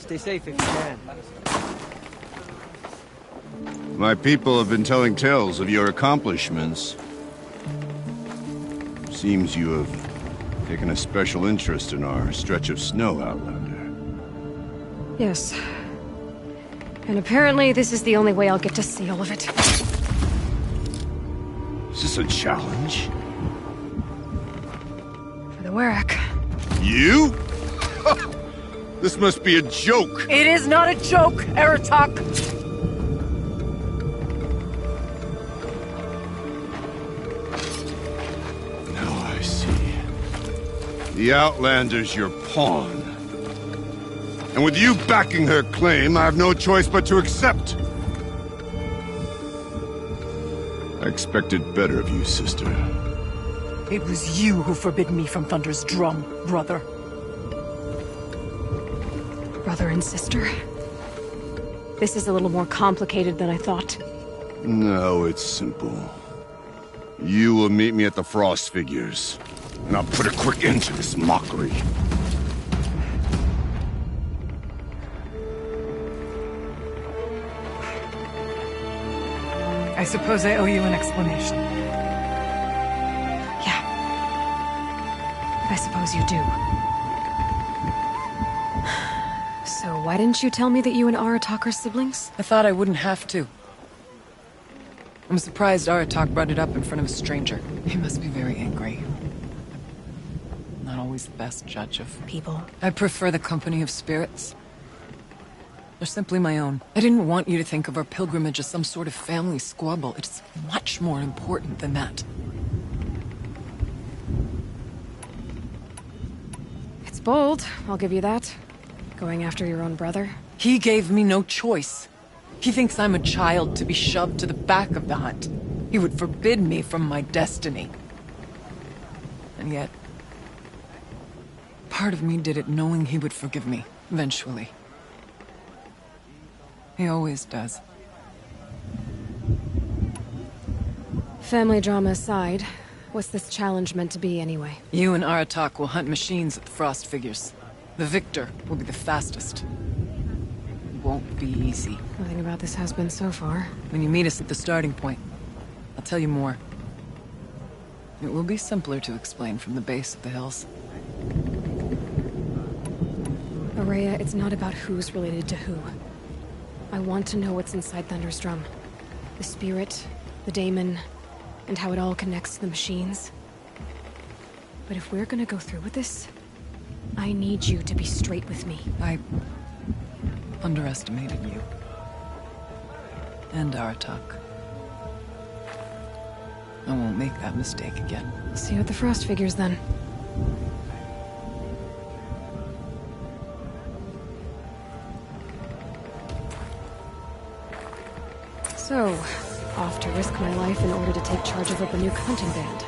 Stay safe if you can. My people have been telling tales of your accomplishments. Seems you have taken a special interest in our stretch of snow, Outlander. Yes. And apparently this is the only way I'll get to see all of it. Is this a challenge? For the Warwick. You? This must be a joke! It is not a joke, Aratak! Now I see. The Outlander's your pawn. And with you backing her claim, I have no choice but to accept. I expected better of you, sister. It was you who forbid me from Thunder's drum, brother. Brother and sister? This is a little more complicated than I thought. No, it's simple. You will meet me at the Frost Figures, and I'll put a quick end to this mockery. I suppose I owe you an explanation. Yeah. I suppose you do. So why didn't you tell me that you and Aratak are siblings? I thought I wouldn't have to. I'm surprised Aratak brought it up in front of a stranger. He must be very angry. Not always the best judge of People. I prefer the company of spirits. They're simply my own. I didn't want you to think of our pilgrimage as some sort of family squabble. It's much more important than that. It's bold, I'll give you that. Going after your own brother. He gave me no choice. He thinks I'm a child to be shoved to the back of the hunt. He would forbid me from my destiny. And yet, part of me did it knowing he would forgive me, eventually. He always does. Family drama aside, what's this challenge meant to be anyway? You and Aratak will hunt machines at the Frost Figures. The victor will be the fastest. It won't be easy. Nothing about this has been so far. When you meet us at the starting point, I'll tell you more. It will be simpler to explain from the base of the hills. Araya, it's not about who's related to who. I want to know what's inside Thunder's drum. The spirit, the daemon, and how it all connects to the machines. But if we're gonna go through with this, I need you to be straight with me. I underestimated you. And Aratak. I won't make that mistake again. See you at the Frost Figures then. So, off to risk my life in order to take charge of a Banuk hunting band.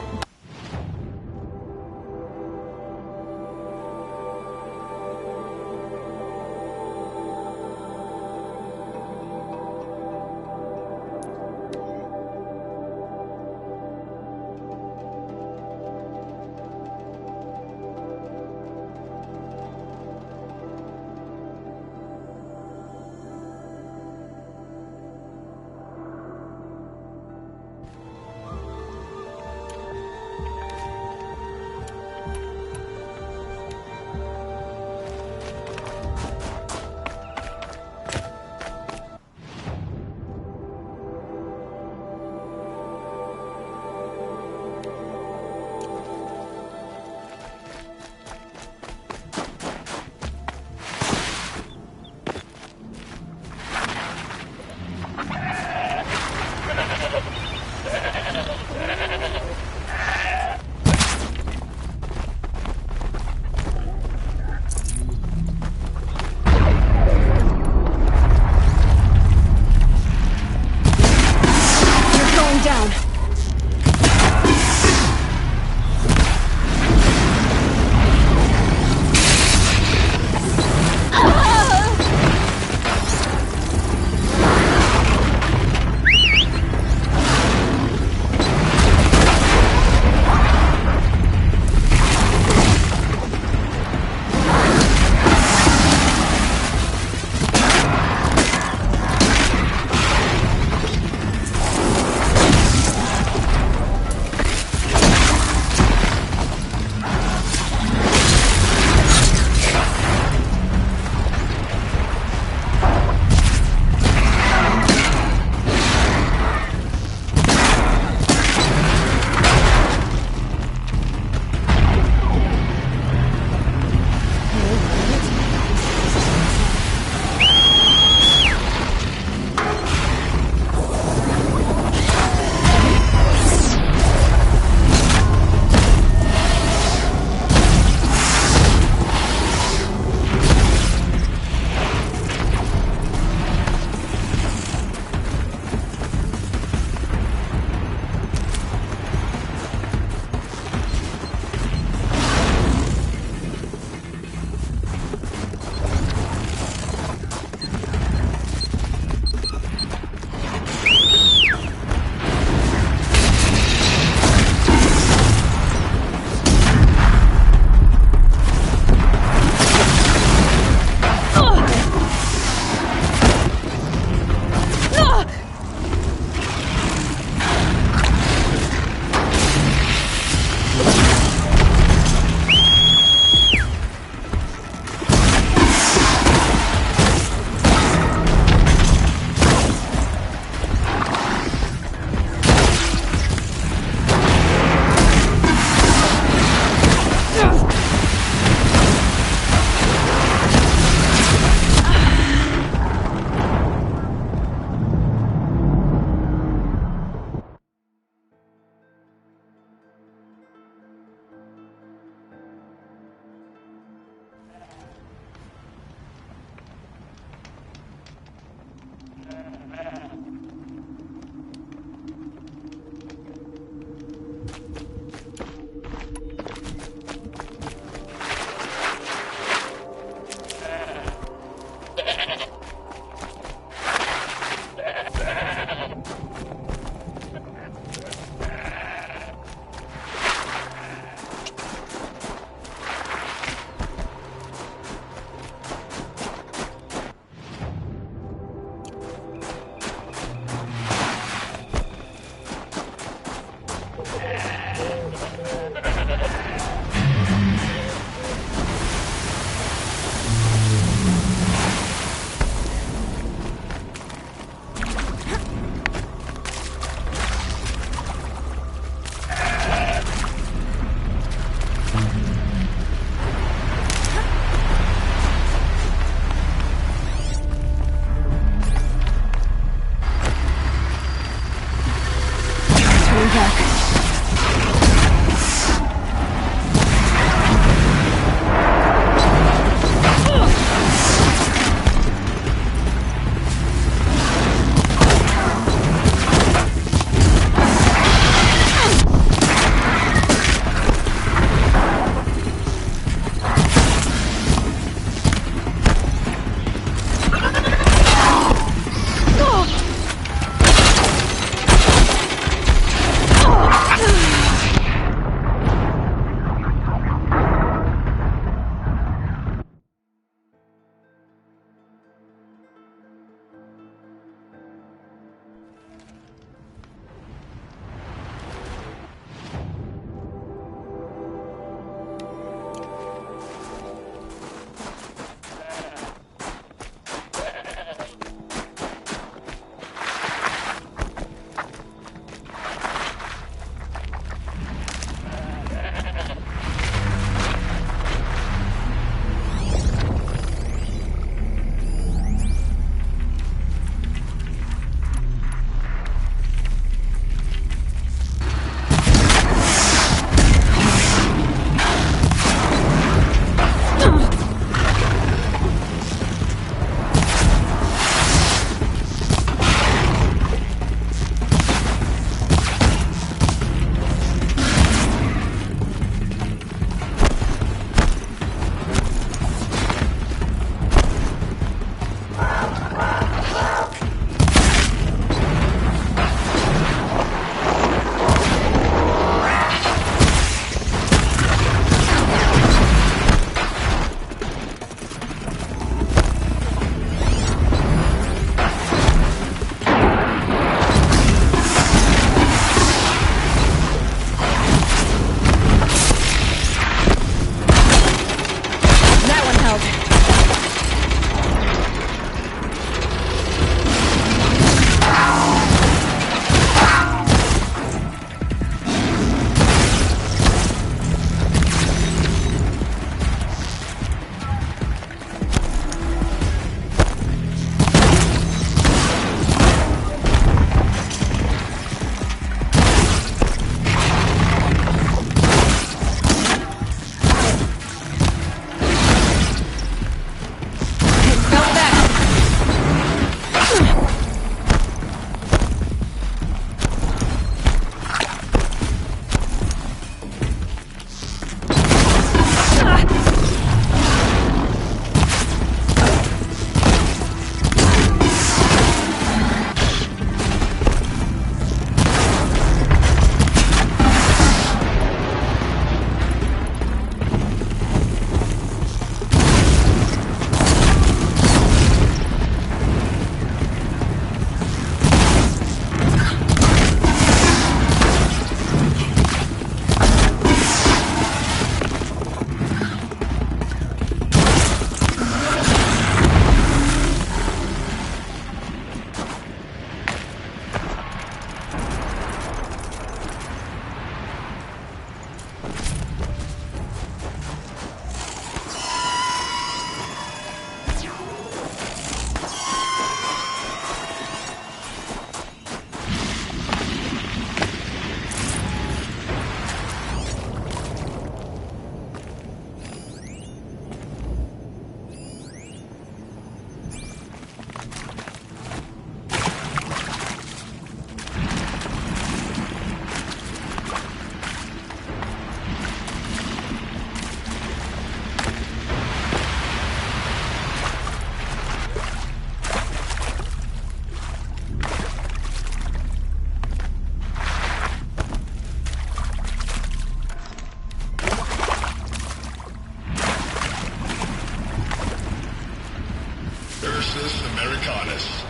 Ursus Americanus,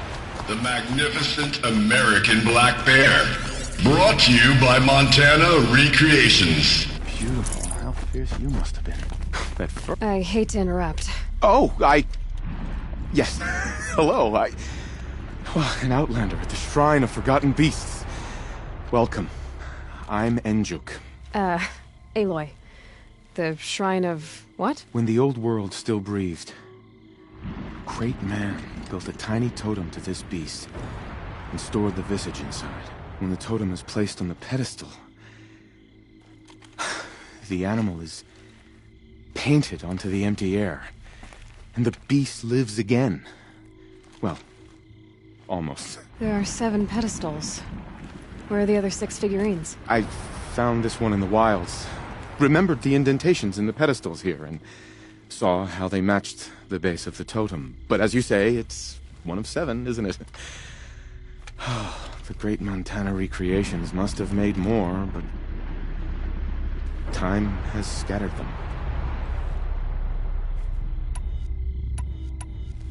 the magnificent American black bear. Brought to you by Montana Recreations. Beautiful. How fierce you must have been. That fur... I hate to interrupt. Oh, Yes. Hello, Well, an outlander at the Shrine of Forgotten Beasts. Welcome. I'm Enjuk. Aloy. The Shrine of... what? When the old world still breathed, a great man built a tiny totem to this beast and stored the visage inside. When the totem is placed on the pedestal, the animal is painted onto the empty air, and the beast lives again. Well, almost. There are 7 pedestals. Where are the other 6 figurines? I found this one in the wilds. Remembered the indentations in the pedestals here, and saw how they matched the base of the totem. But as you say, it's one of 7, isn't it? The great Montana Recreations must have made more, but time has scattered them.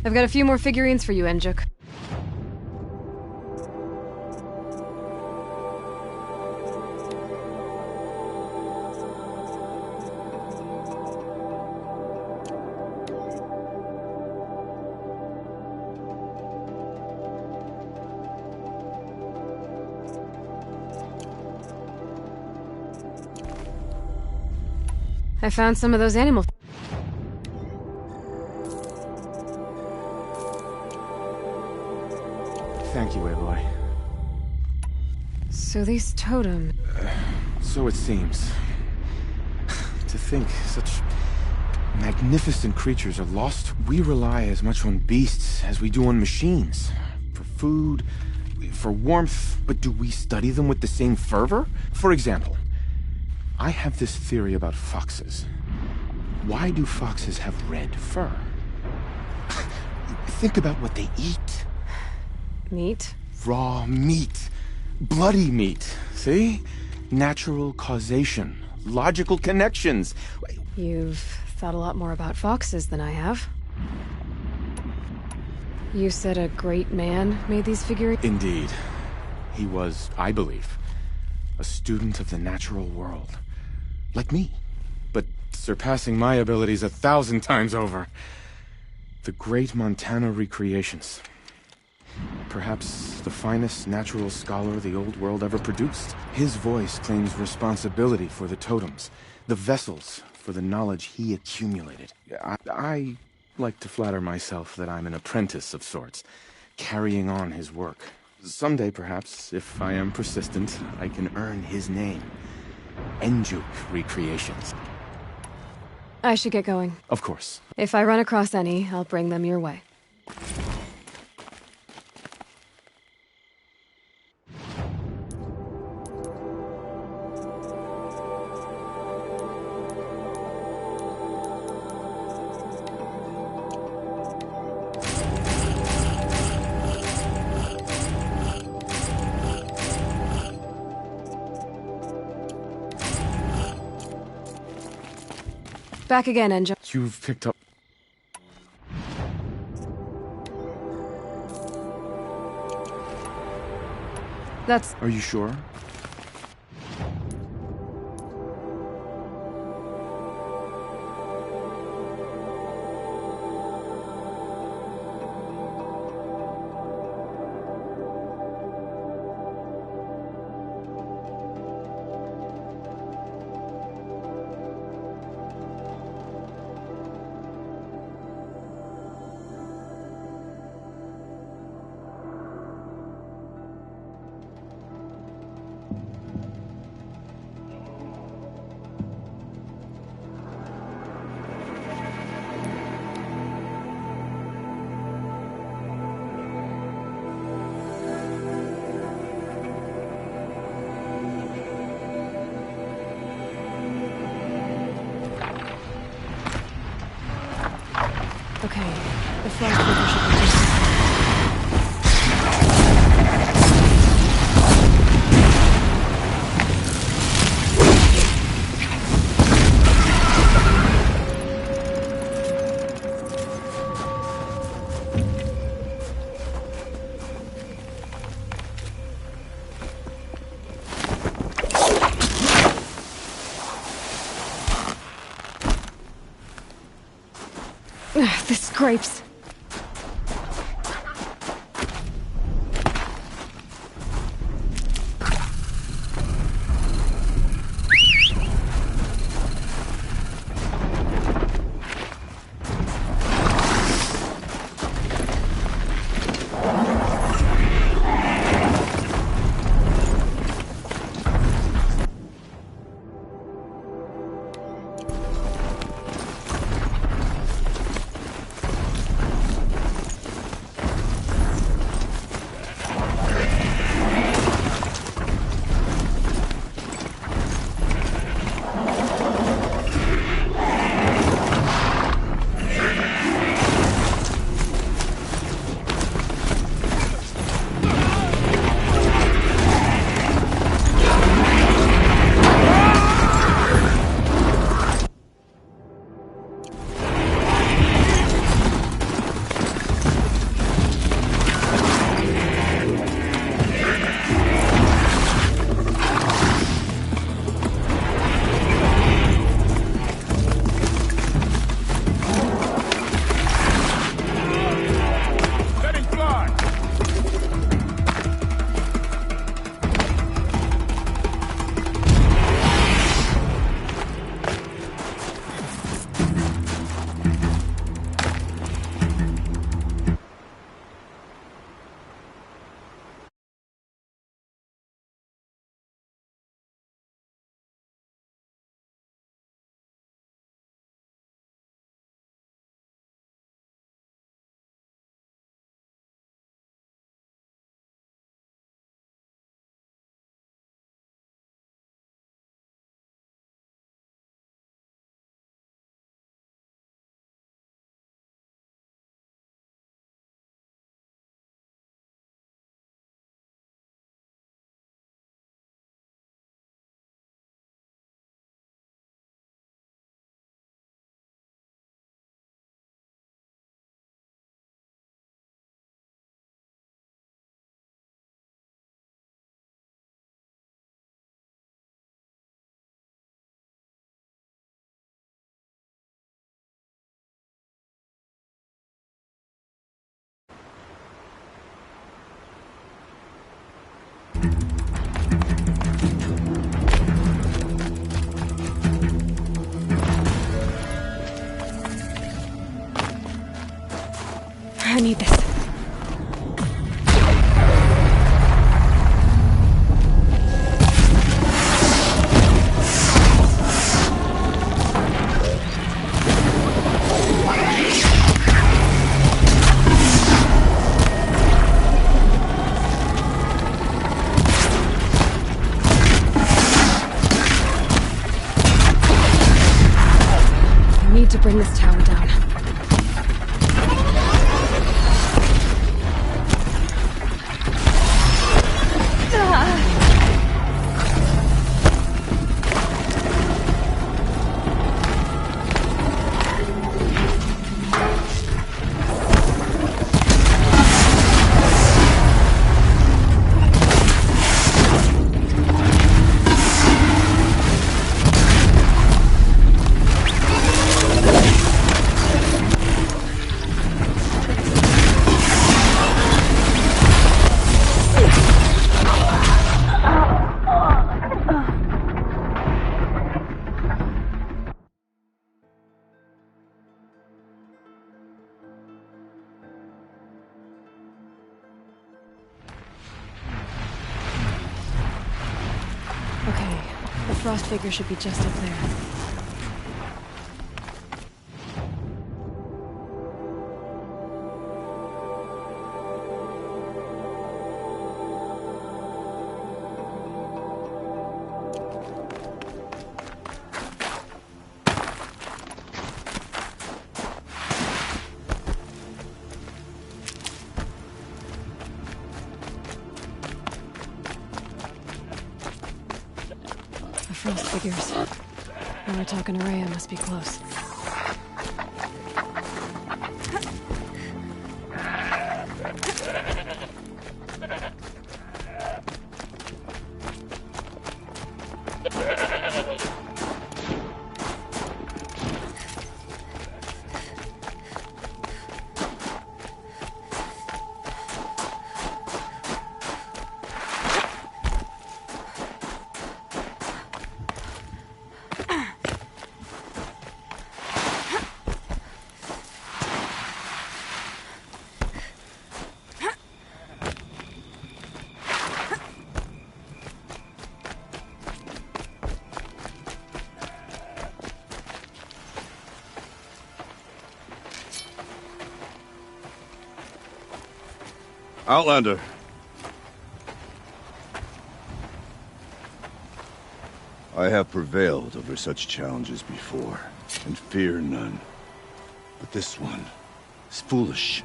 I've got a few more figurines for you, Enjuk. I found some of those animals. Thank you, Aloy. So these totems... So it seems. To think such magnificent creatures are lost. We rely as much on beasts as we do on machines. For food, for warmth, but do we study them with the same fervor? For example, I have this theory about foxes. Why do foxes have red fur? Think about what they eat. Meat? Raw meat. Bloody meat. See? Natural causation. Logical connections. You've thought a lot more about foxes than I have. You said a great man made these figurines? Indeed. He was, I believe, a student of the natural world. Like me. But surpassing my abilities 1,000 times over. The great Montana Recreations. Perhaps the finest natural scholar the old world ever produced. His voice claims responsibility for the totems, the vessels for the knowledge he accumulated. I like to flatter myself that I'm an apprentice of sorts, carrying on his work. Someday, perhaps, if I am persistent, I can earn his name. Enjuk Recreations. I should get going. Of course. If I run across any, I'll bring them your way. Back again, Enjuk. You've picked up... That's... Are you sure? Okay, the flight paper should be just... scrapes. I need this. I need to bring this tower down. Okay, the frost figure should be just up there. Frost figures. Now we're talking Araya must be close. Outlander. I have prevailed over such challenges before, and fear none. But this one is foolish.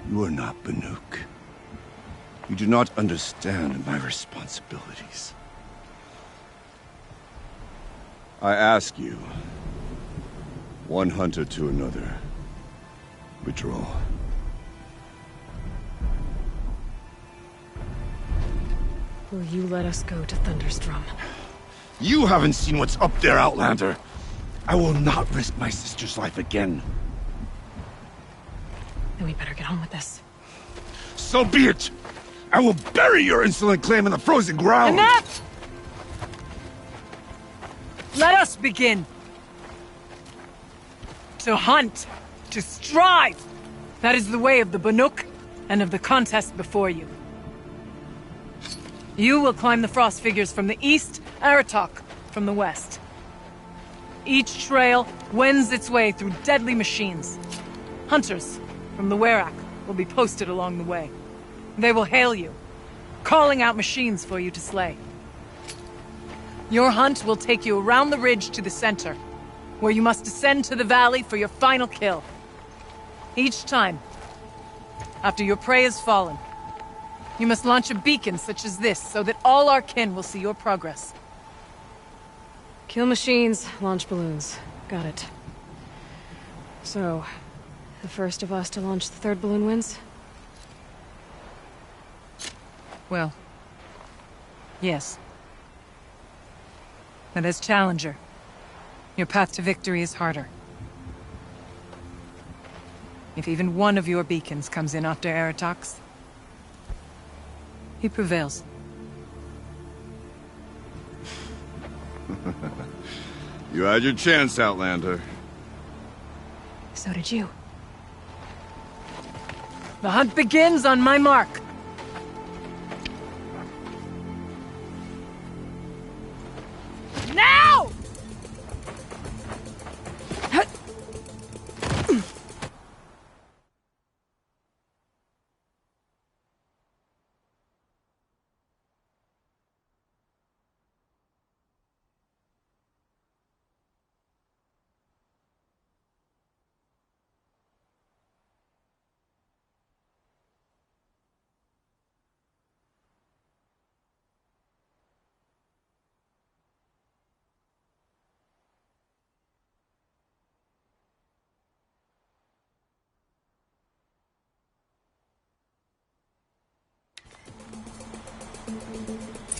You are not Banuk. You do not understand my responsibilities. I ask you, one hunter to another, withdraw. Will you let us go to Thunderstrom? You haven't seen what's up there, Outlander. I will not risk my sister's life again. Then we better get on with this. So be it! I will bury your insolent claim in the frozen ground! Enough! Let us begin! To hunt! To strive! That is the way of the Banuk, and of the contest before you. You will climb the frost figures from the east, Aratok from the west. Each trail wends its way through deadly machines. Hunters from the Werak will be posted along the way. They will hail you, calling out machines for you to slay. Your hunt will take you around the ridge to the center, where you must descend to the valley for your final kill. Each time, after your prey has fallen, you must launch a beacon such as this, so that all our kin will see your progress. Kill machines, launch balloons. Got it. So, the first of us to launch the third balloon wins? Well, yes. But as Challenger, your path to victory is harder. If even one of your beacons comes in after Aratok's, he prevails. You had your chance, Outlander. So did you. The hunt begins on my mark. Now!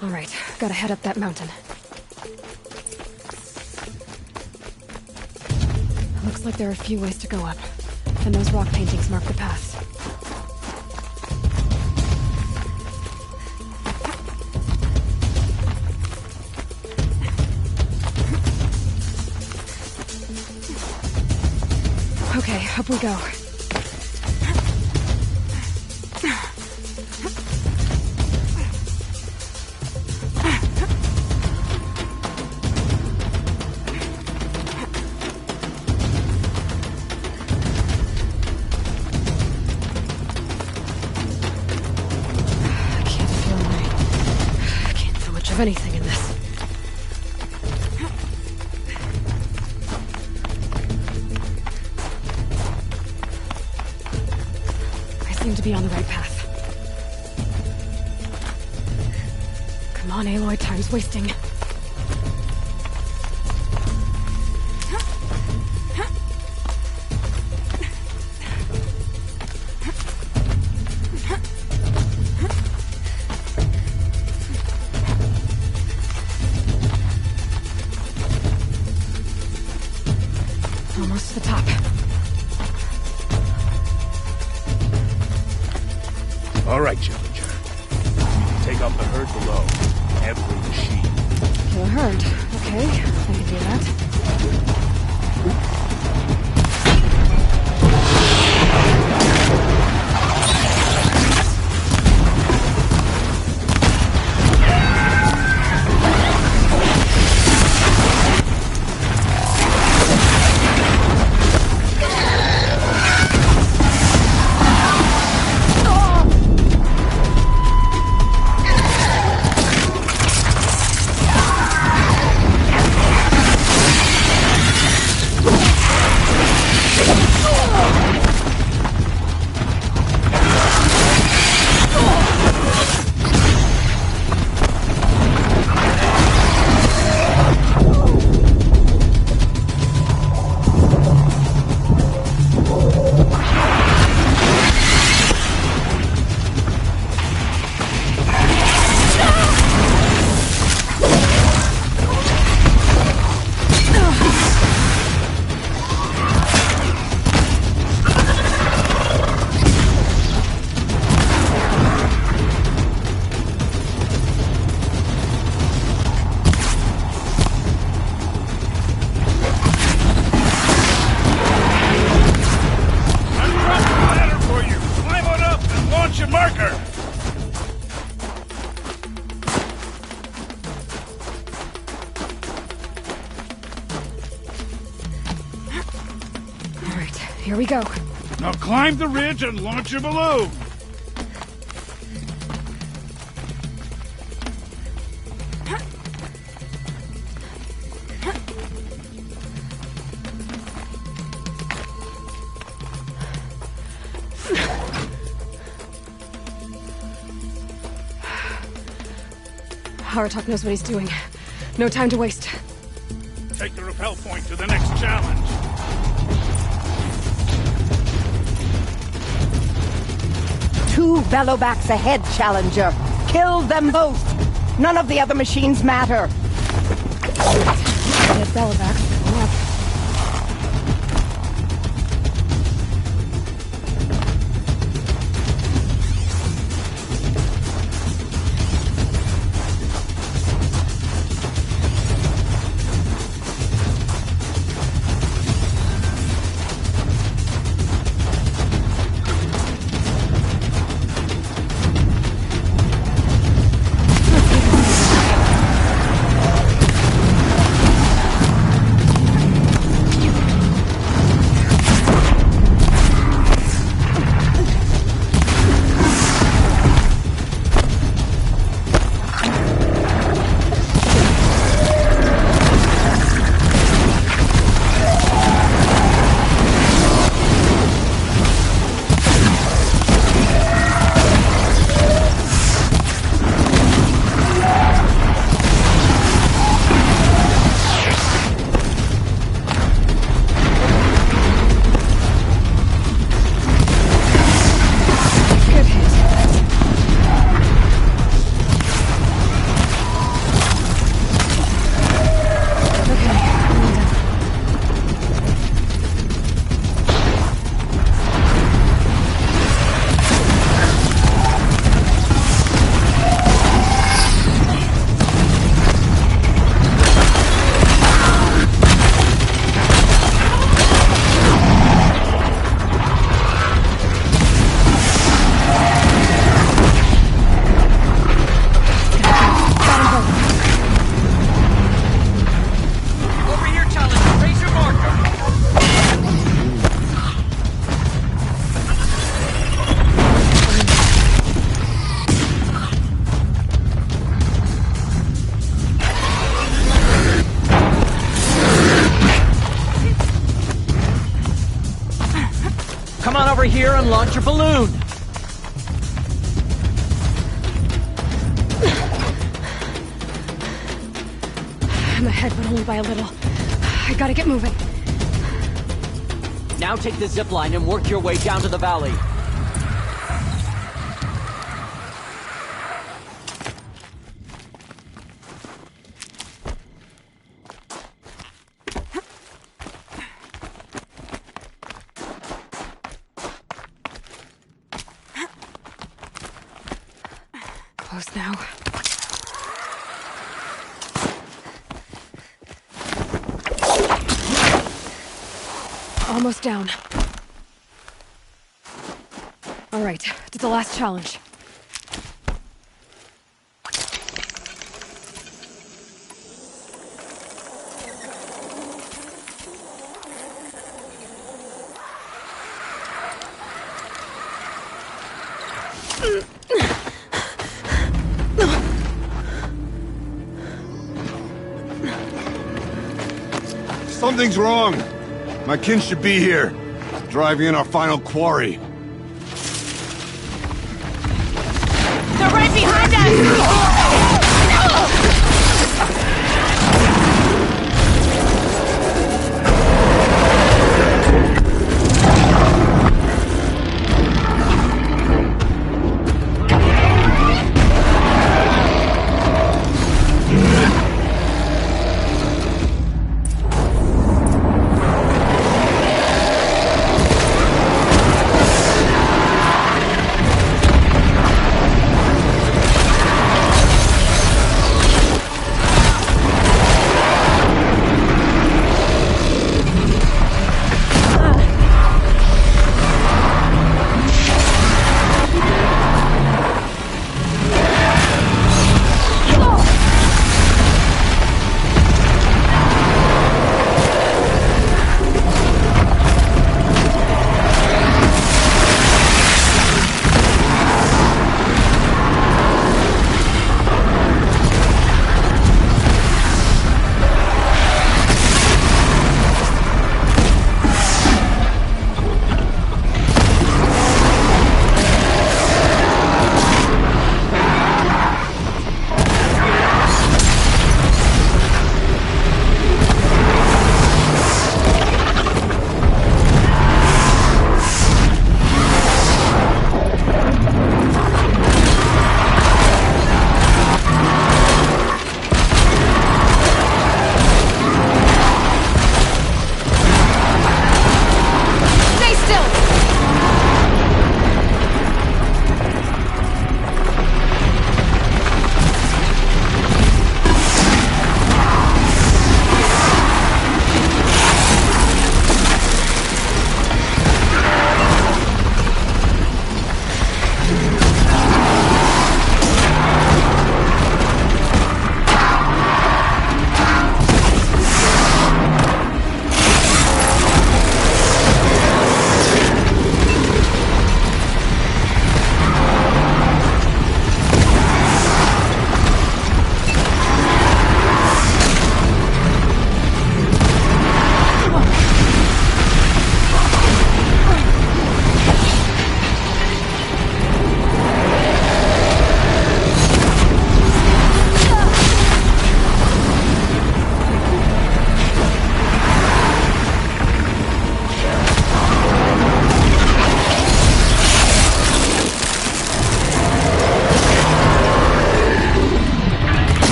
All right, gotta head up that mountain. Looks like there are a few ways to go up, and those rock paintings mark the paths. Okay, up we go. Of anything in this. I seem to be on the right path. Come on, Aloy, time's wasting. Almost to the top. All right, Challenger. Take out the herd below. Every machine. Kill a herd. Okay, I can do that. we go. Now climb the ridge and launch your balloon! Aratok knows what he's doing. No time to waste. Take the rappel point to the next challenge. Two Velobacks ahead, Challenger. Kill them both. None of the other machines matter. Get Velovac. Come on over here and launch your balloon! I'm ahead, but only by a little. I gotta get moving. Now take the zip line and work your way down to the valley. Close now. Almost down. All right, to the last challenge. Something's wrong. My kin should be here, driving in our final quarry. They're right behind us!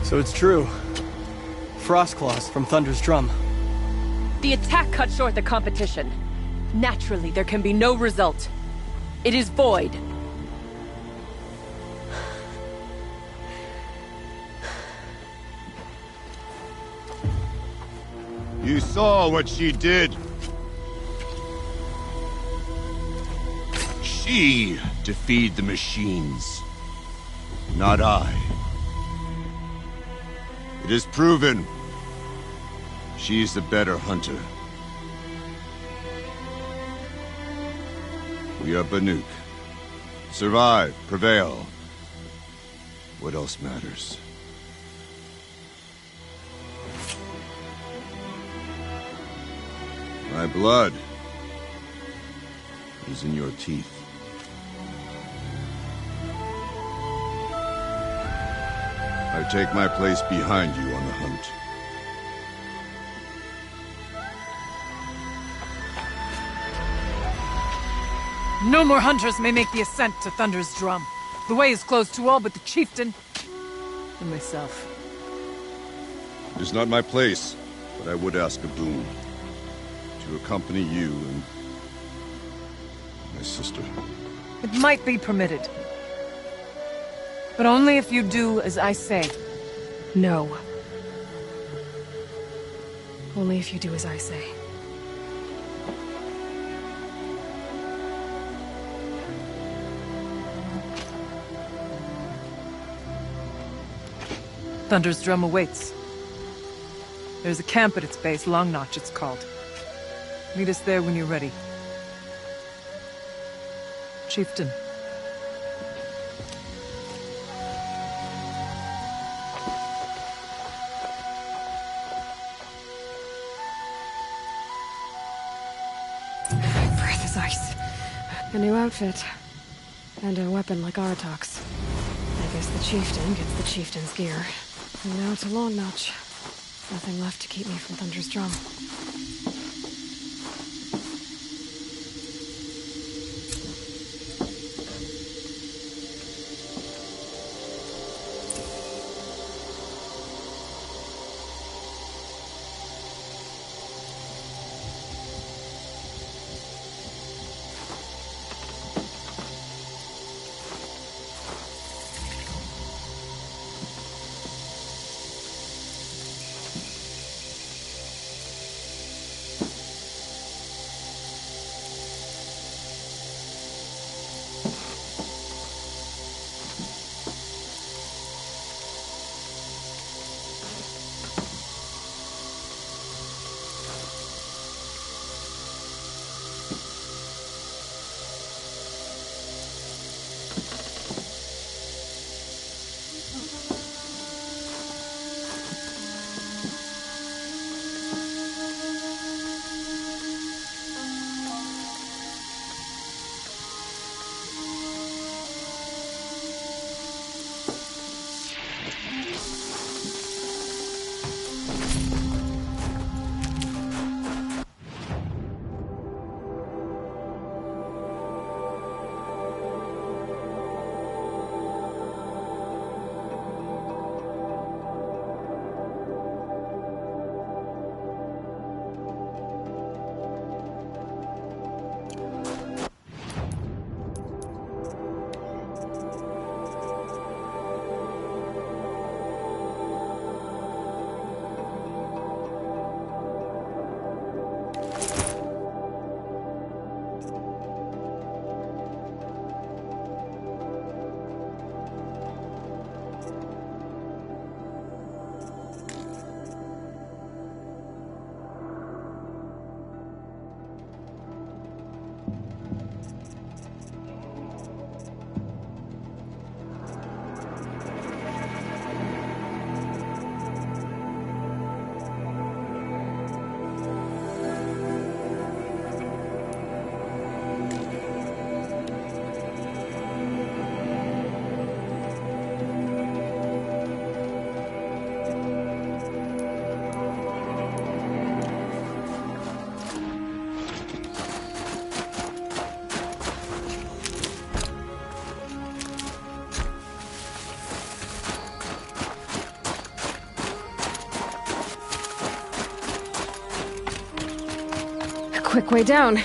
So it's true. Frostclaws from Thunder's drum. The attack cut short the competition. Naturally, there can be no result. It is void. You saw what she did. She defeated the machines, not I. It is proven. She is the better hunter. We are Banuk. Survive, prevail. What else matters? My blood is in your teeth. I take my place behind you on the hunt. No more hunters may make the ascent to Thunder's drum. The way is closed to all but the chieftain and myself. It is not my place, but I would ask a boon. To accompany you and my sister. It might be permitted. But only if you do as I say. No. Only if you do as I say. Thunder's drum awaits. There's a camp at its base, Long Notch it's called. Meet us there when you're ready. Chieftain. Breath is ice. A new outfit. And a weapon like Artok's. I guess the chieftain gets the chieftain's gear. And now to Long Notch. Nothing left to keep me from Thunder's drum. quick way down.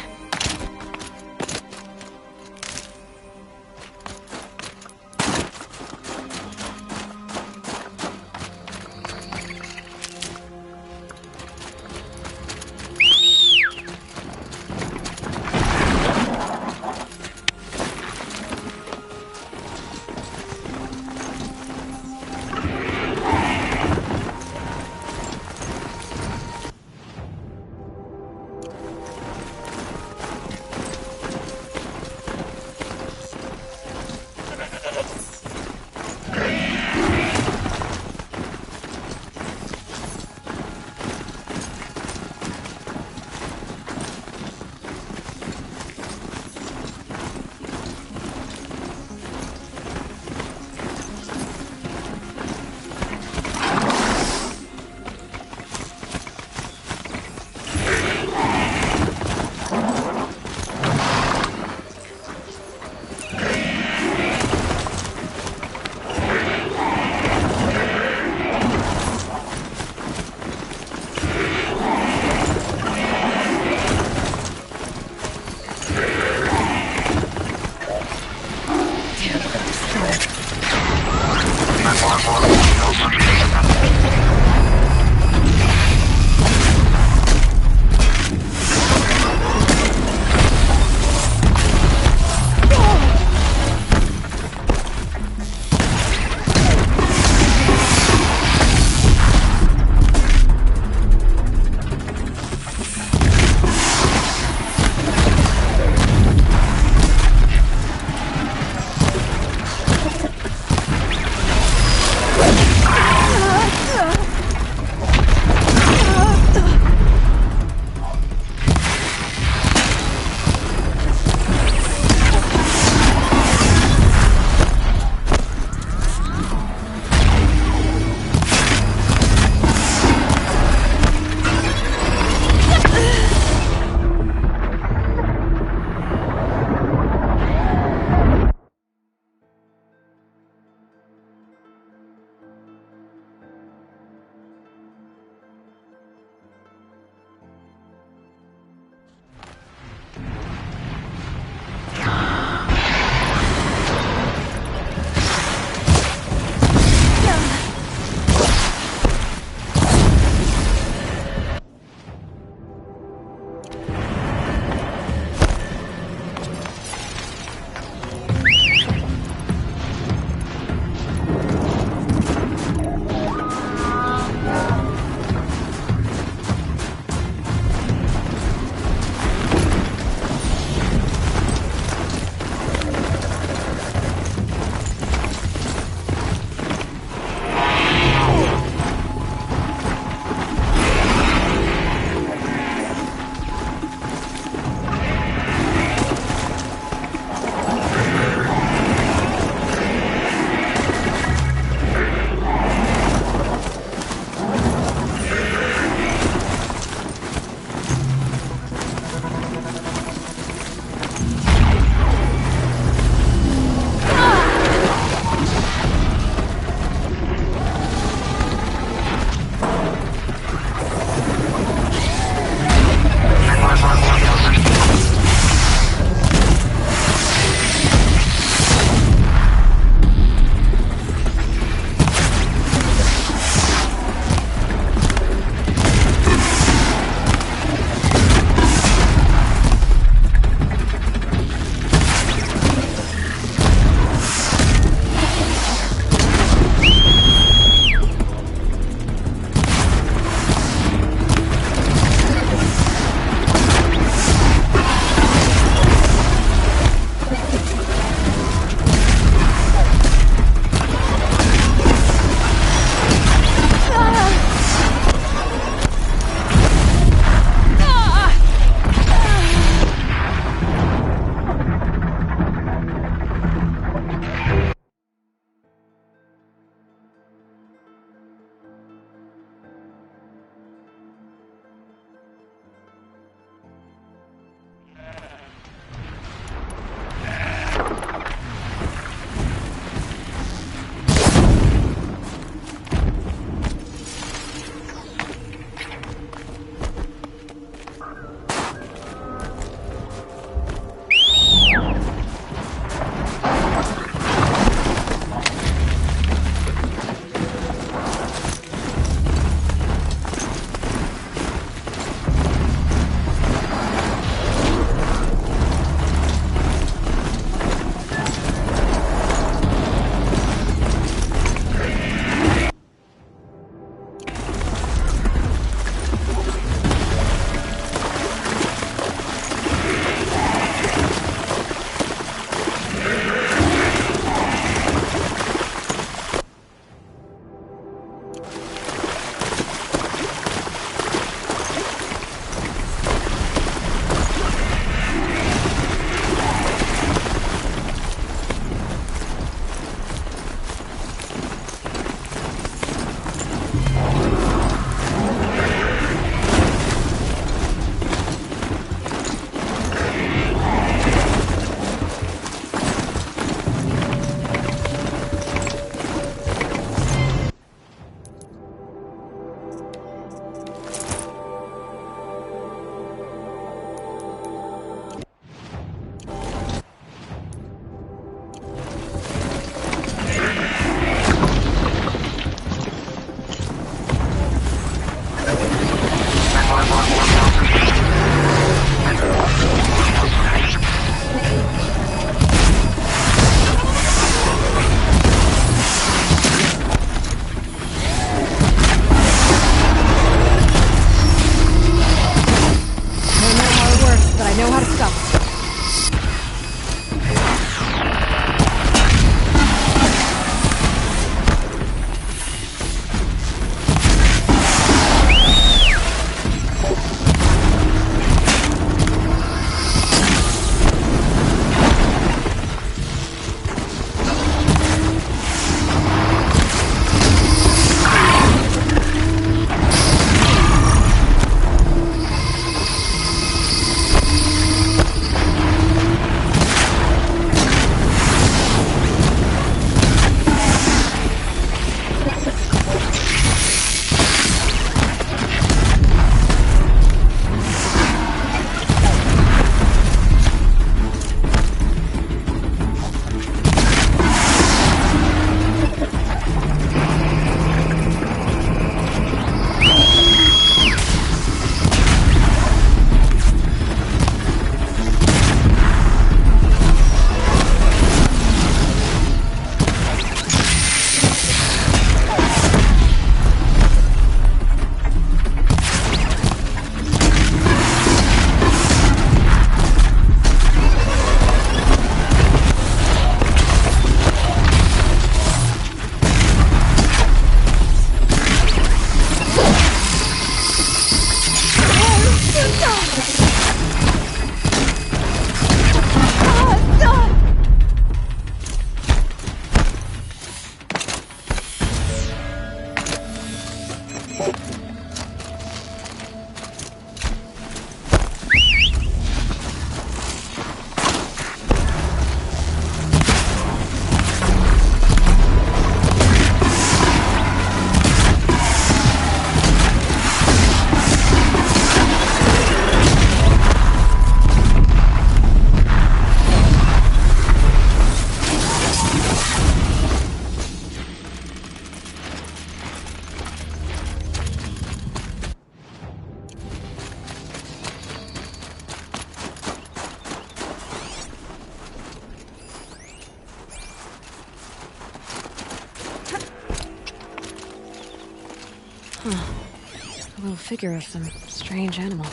A little figure of some strange animal.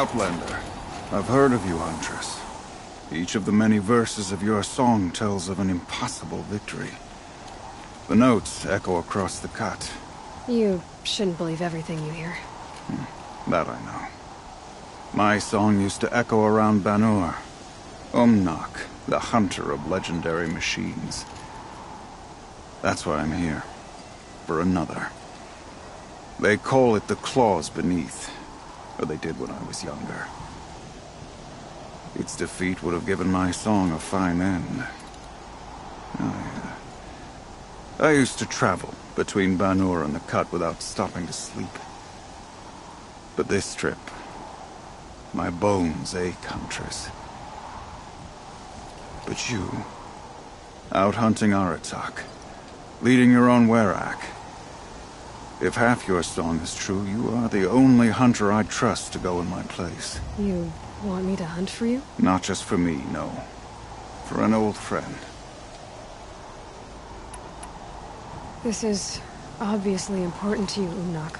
Outlander, I've heard of you, Huntress. Each of the many verses of your song tells of an impossible victory. The notes echo across the cut. You shouldn't believe everything you hear. That I know. My song used to echo around Banur. Umnak, the hunter of legendary machines. That's why I'm here. For another. They call it the claws beneath. Or they did when I was younger. Its defeat would have given my song a fine end. I used to travel between Banur and the Cut without stopping to sleep. But this trip, my bones ache, Huntress. But you, out hunting Aratak, leading your own Werak. If half your song is true, you are the only hunter I'd trust to go in my place. You want me to hunt for you? Not just for me, no. For an old friend. This is obviously important to you, Umnak.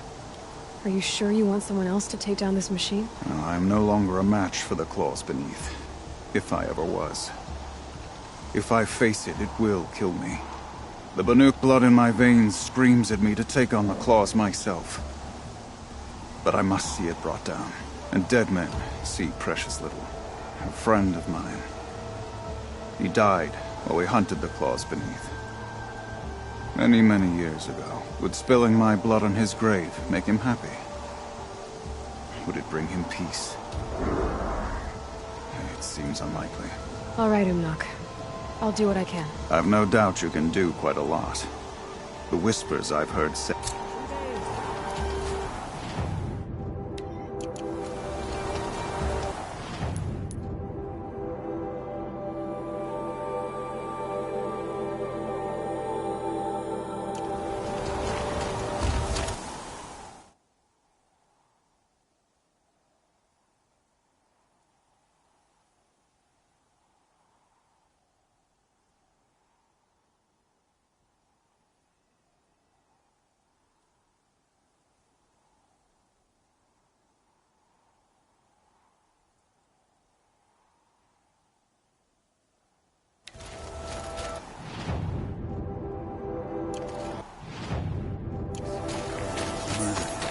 Are you sure you want someone else to take down this machine? I'm no longer a match for the claws beneath. If I ever was. If I face it, it will kill me. The Banuk blood in my veins screams at me to take on the claws myself. But I must see it brought down. And dead men see precious little. A friend of mine. He died while we hunted the claws beneath. Many, many years ago. Would spilling my blood on his grave make him happy? Would it bring him peace? It seems unlikely. All right, Umnak. I'll do what I can. I've no doubt you can do quite a lot. The whispers I've heard say...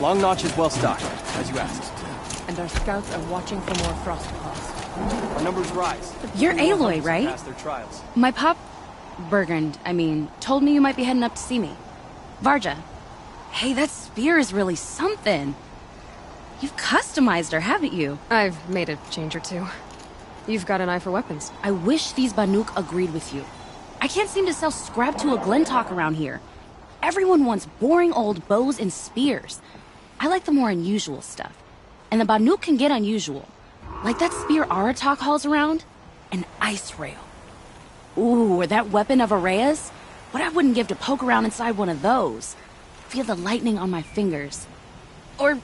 Long Notch is well stocked, as you asked. And our scouts are watching for more frost claws. Our numbers rise. You're Aloy, right? Pass their trials. My pop... Bergund, told me you might be heading up to see me. Varja. Hey, that spear is really something. You've customized her, haven't you? I've made a change or two. You've got an eye for weapons. I wish these Banuk agreed with you. I can't seem to sell scrap to a Glentalk around here. Everyone wants boring old bows and spears. I like the more unusual stuff. And the Banuk can get unusual. Like that spear Aratak hauls around. An ice rail. Ooh, or that weapon of Araya's. What I wouldn't give to poke around inside one of those. Feel the lightning on my fingers. Or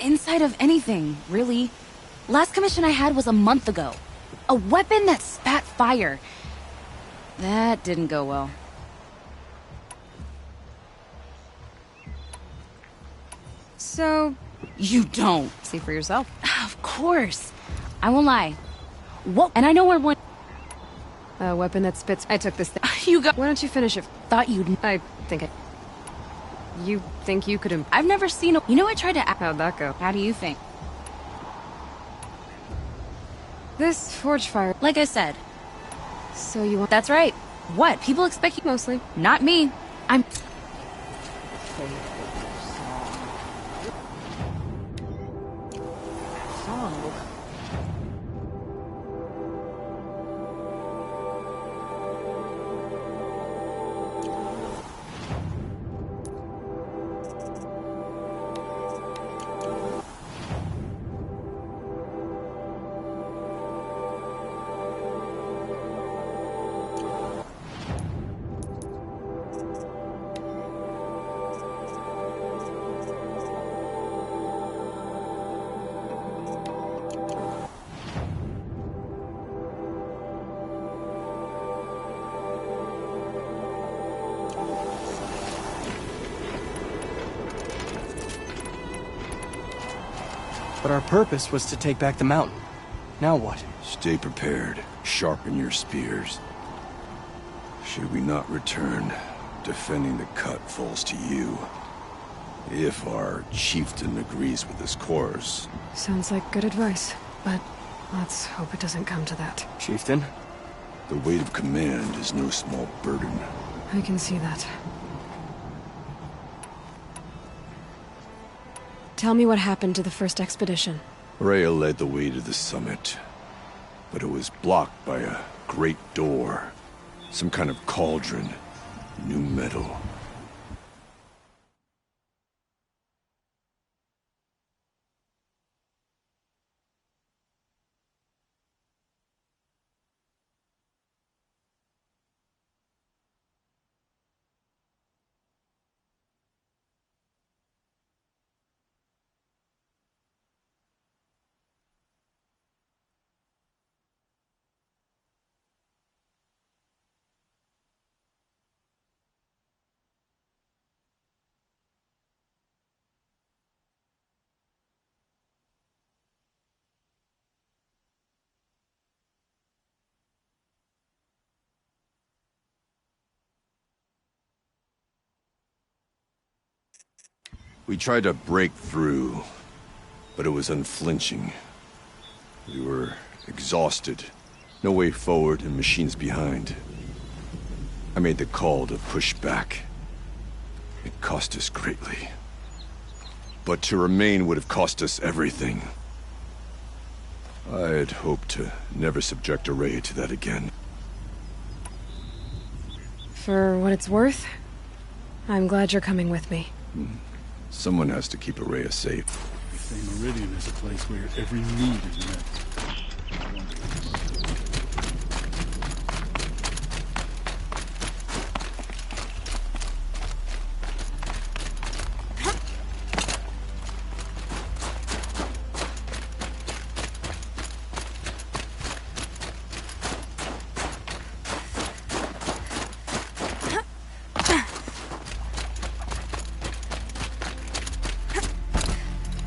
inside of anything, really. Last commission I had was a month ago. A weapon that spat fire. That didn't go well. So... You don't. See for yourself. Of course. I won't lie. What? And I know where one... A weapon that spits... I took this thing. You got... Why don't you finish it? Thought you'd... I think it... You think you could... I've never seen a... You know, I tried to... How'd that go? How do you think? This forge fire... Like I said. So you want... That's right. What? People expect you... Mostly. Not me. I'm... But our purpose was to take back the mountain. Now what? Stay prepared. Sharpen your spears. Should we not return, defending the cut falls to you. If our chieftain agrees with this course. Sounds like good advice, but let's hope it doesn't come to that. Chieftain? The weight of command is no small burden. I can see that. Tell me what happened to the first expedition. Rhea led the way to the summit, but it was blocked by a great door. Some kind of cauldron. New metal. We tried to break through, but it was unflinching. We were exhausted. No way forward and machines behind. I made the call to push back. It cost us greatly. But to remain would have cost us everything. I had hoped to never subject Araya to that again. For what it's worth, I'm glad you're coming with me. Someone has to keep Araya safe. They say Meridian is a place where every need is met.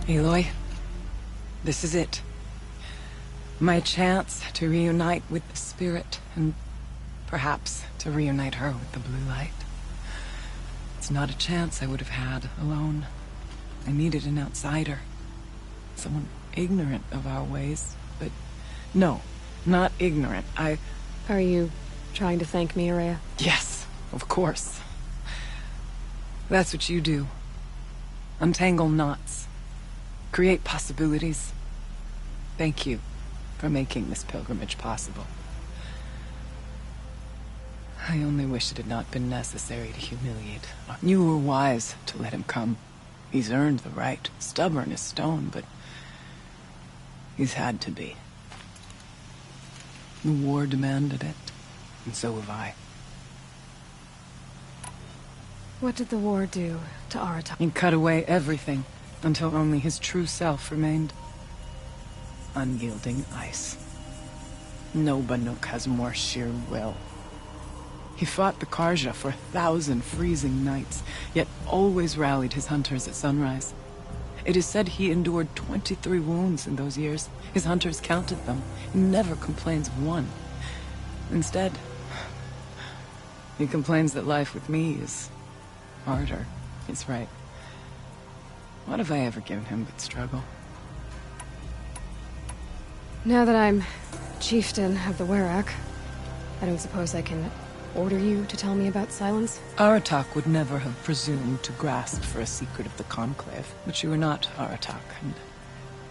Aloy, this is it. My chance to reunite with the spirit, and perhaps to reunite her with the blue light. It's not a chance I would have had alone. I needed an outsider. Someone ignorant of our ways, but no, not ignorant. Are you trying to thank me, Araya? Yes, of course. That's what you do. Untangle knots. Create possibilities. Thank you for making this pilgrimage possible. I only wish it had not been necessary to humiliate. You were wise to let him come. He's earned the right. Stubborn as stone, but he's had to be. The war demanded it, and so have I. What did the war do to Aratak? He cut away everything, until only his true self remained. Unyielding ice. No Banuk has more sheer will. He fought the Karja for 1,000 freezing nights, yet always rallied his hunters at sunrise. It is said he endured 23 wounds in those years. His hunters counted them. He never complains of one. Instead, he complains that life with me is harder. He's right. What have I ever given him but struggle? Now that I'm chieftain of the Werak, I don't suppose I can order you to tell me about Silence? Aratak would never have presumed to grasp for a secret of the Conclave. But you are not Aratak, and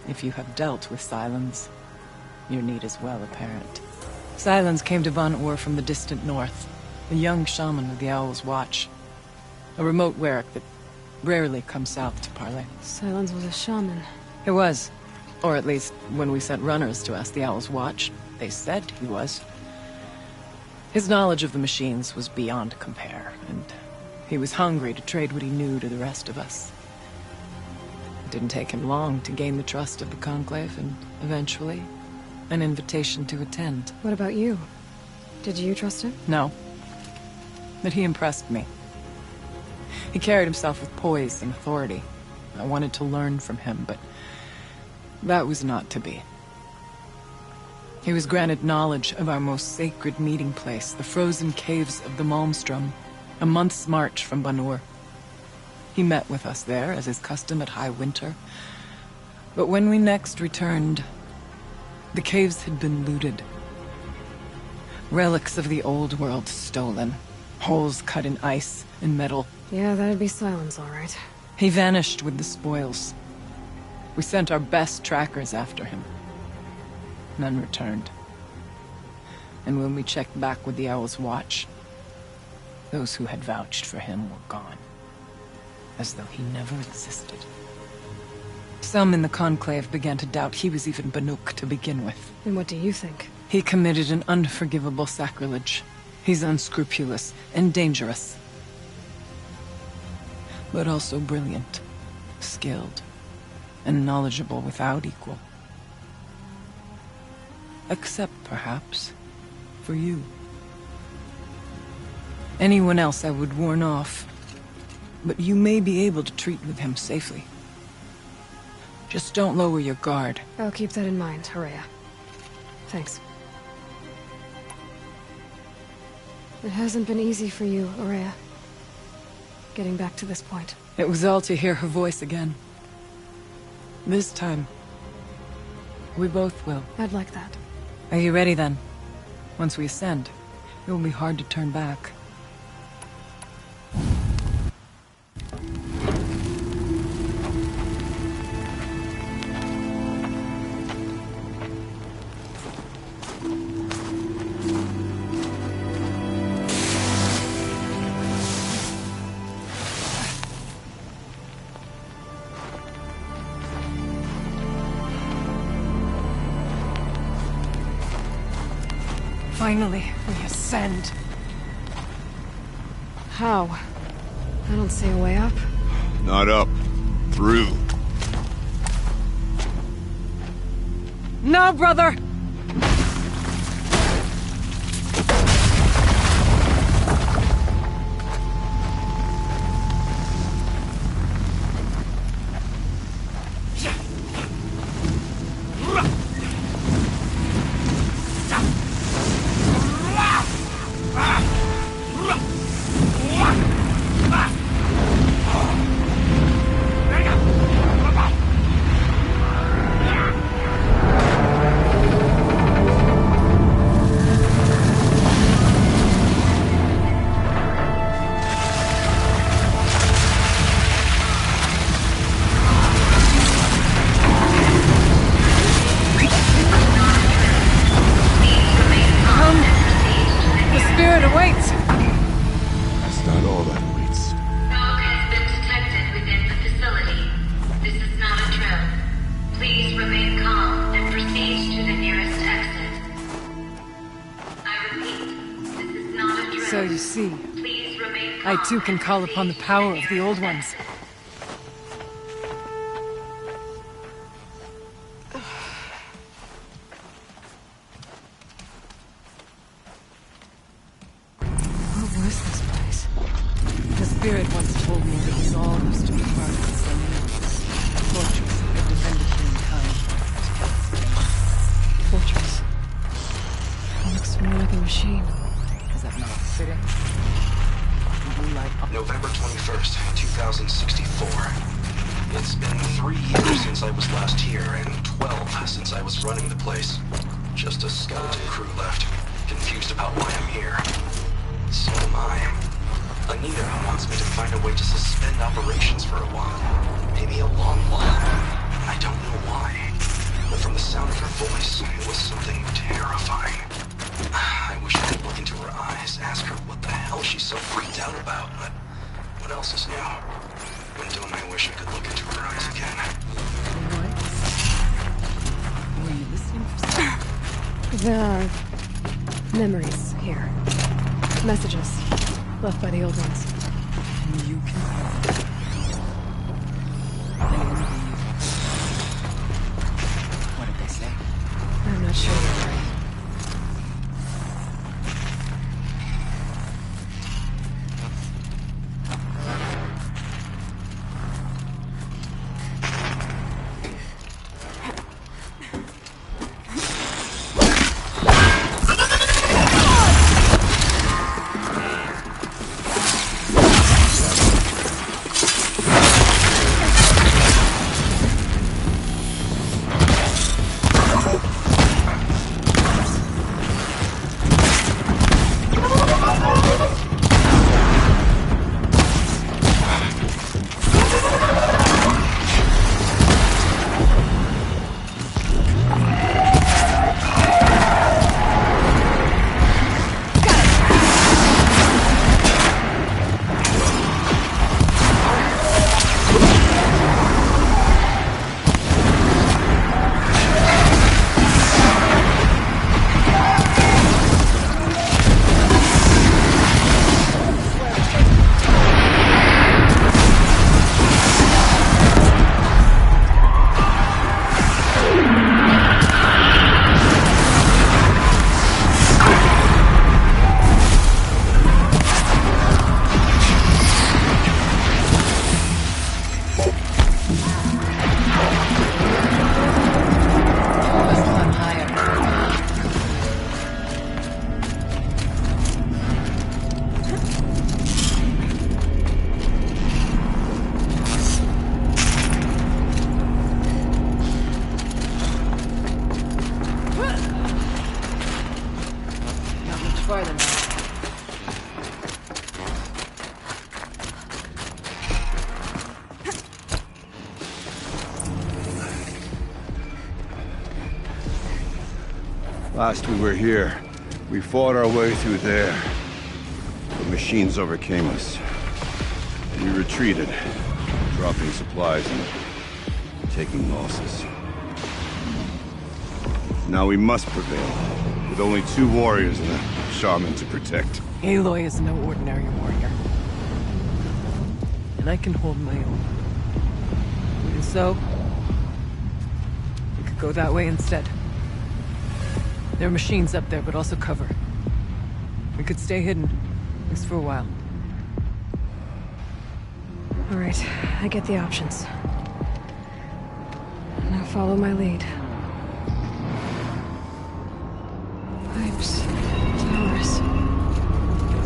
if you have dealt with Silence, your need is well apparent. Silence came to Von Ur from the distant north, a young shaman of the Owl's Watch. A remote Werak that rarely comes south to parley. Silence was a shaman. He was. Or at least, when we sent runners to ask the Owl's Watch, they said he was. His knowledge of the machines was beyond compare, and he was hungry to trade what he knew to the rest of us. It didn't take him long to gain the trust of the Conclave, and eventually, an invitation to attend. What about you? Did you trust him? No. But he impressed me. He carried himself with poise and authority. I wanted to learn from him, but That was not to be. He was granted knowledge of our most sacred meeting place, the frozen caves of the Malmstrom, a month's march from Banur. He met with us there, as is custom at High Winter. But when we next returned, the caves had been looted. Relics of the old world stolen. Holes cut in ice and metal. Yeah, that'd be Silence, all right. He vanished with the spoils. We sent our best trackers after him. None returned. And when we checked back with the Owl's Watch, those who had vouched for him were gone. As though he never existed. Some in the Conclave began to doubt he was even Banuk to begin with. And what do you think? He committed an unforgivable sacrilege. He's unscrupulous and dangerous. But also brilliant, skilled, and knowledgeable without equal. Except, perhaps, for you. Anyone else I would warn off, but you may be able to treat with him safely. Just don't lower your guard. I'll keep that in mind, Horea. Thanks. It hasn't been easy for you, Horea. Getting back to this point. It was all to hear her voice again. This time, we both will. I'd like that. Are you ready then? Once we ascend, it will be hard to turn back. Finally, we ascend. How? I don't see a way up. Not up. Through. No, brother! So you see, I too can call upon the power of the Old Ones. What was this place? The spirit once told me that this all used to be part of the same universe. A fortress that had defended humankind. Fortress. It looks more like a machine. Is that not fitting? November 21st, 2064. It's been 3 years since I was last here, and 12 since I was running the place. Just a skeleton crew left, confused about why I'm here. So am I. Anita wants me to find a way to suspend operations for a while. Maybe a long while. I don't know why. But from the sound of her voice, it was something terrifying. I wish I could look into her eyes, ask her what the hell she's so freaked out about, but what else is new? When don't I wish I could look into her eyes again? What? Were you listening for something? There are memories here. Messages left by the Old Ones. And you can help. They envy you. What did they say? I'm not sure. farther now. Last we were here, we fought our way through there. The machines overcame us. We retreated, dropping supplies and taking losses. Now we must prevail, with only 2 warriors and a shaman to protect. Aloy is no ordinary warrior. And I can hold my own. And so, we could go that way instead. There are machines up there, but also cover. We could stay hidden, at least for a while. All right, I get the options. Now follow my lead. Pipes, towers,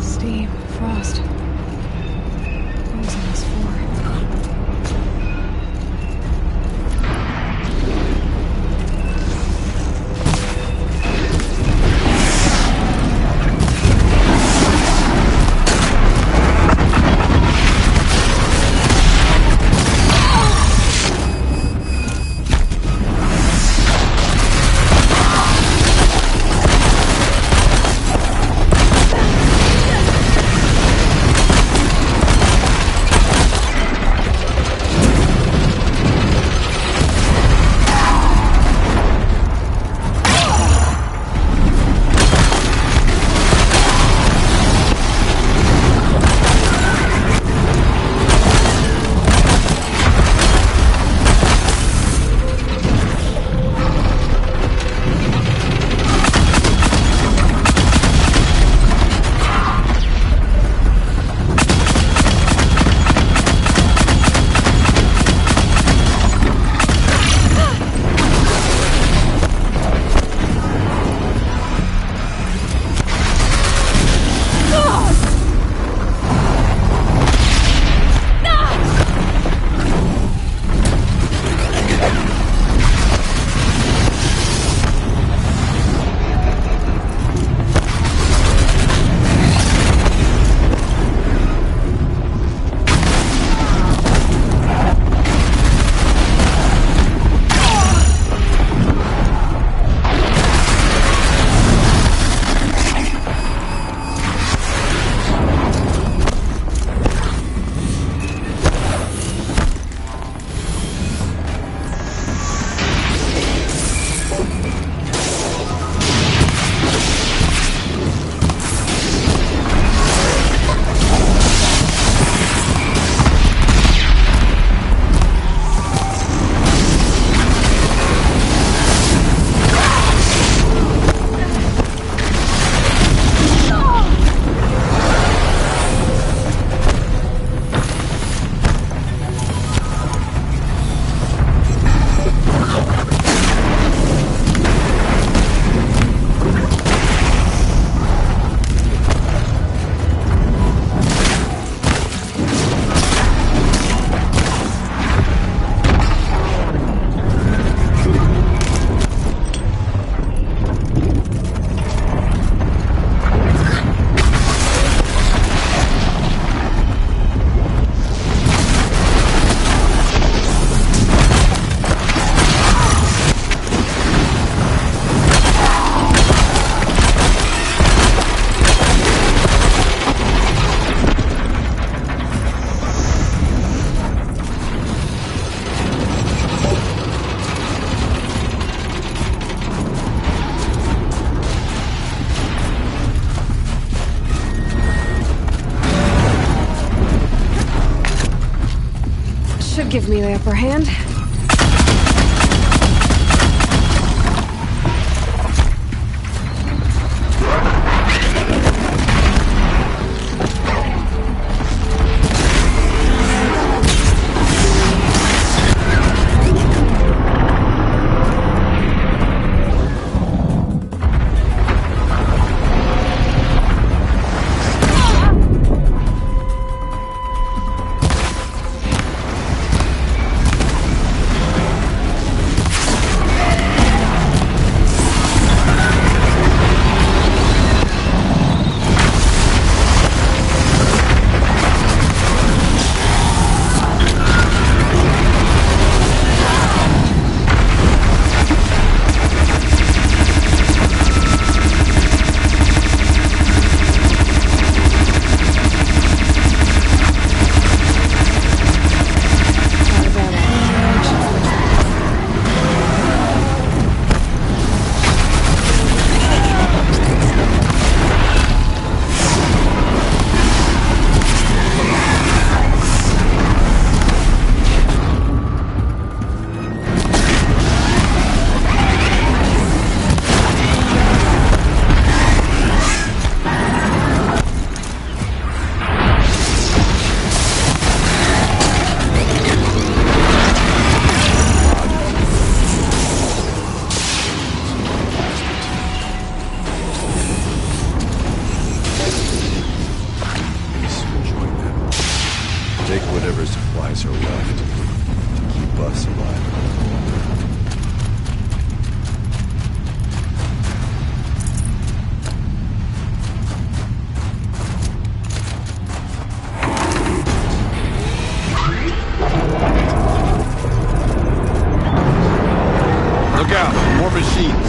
steam, frost. Who's on this floor? Give me the upper hand. so left to keep us alive. Look out! More machines!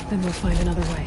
Then we'll find another way.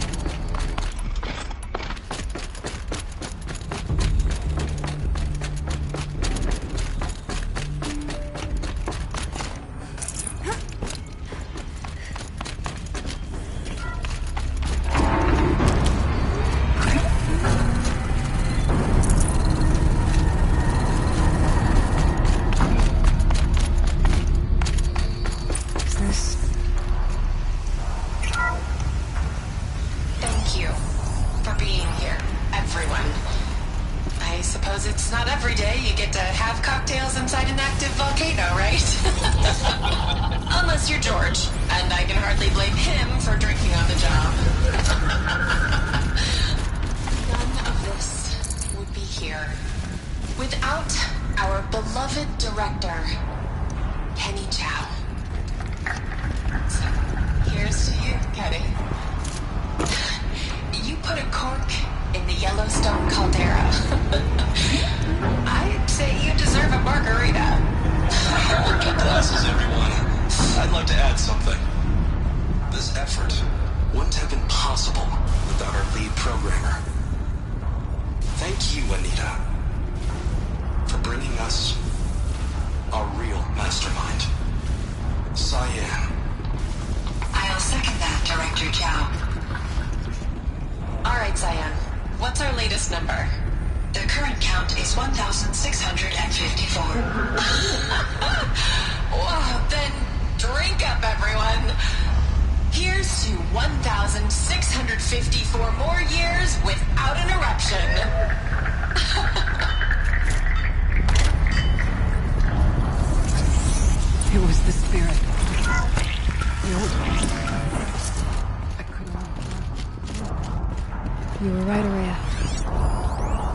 You were right, Araya.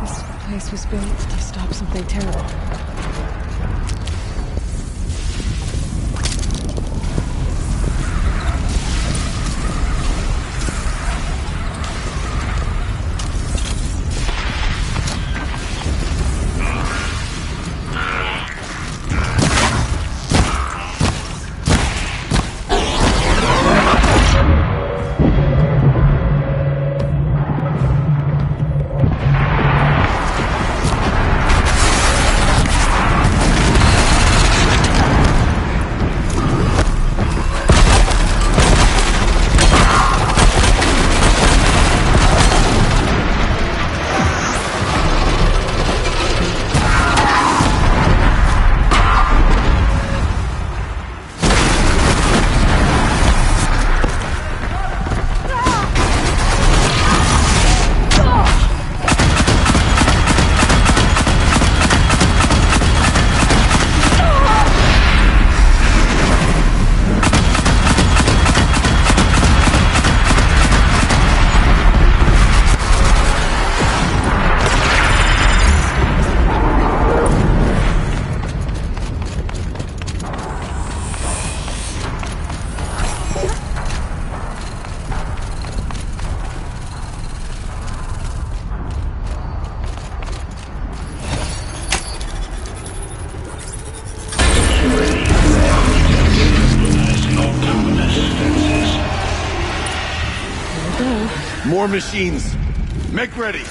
This place was built to stop something terrible. More machines. Make ready.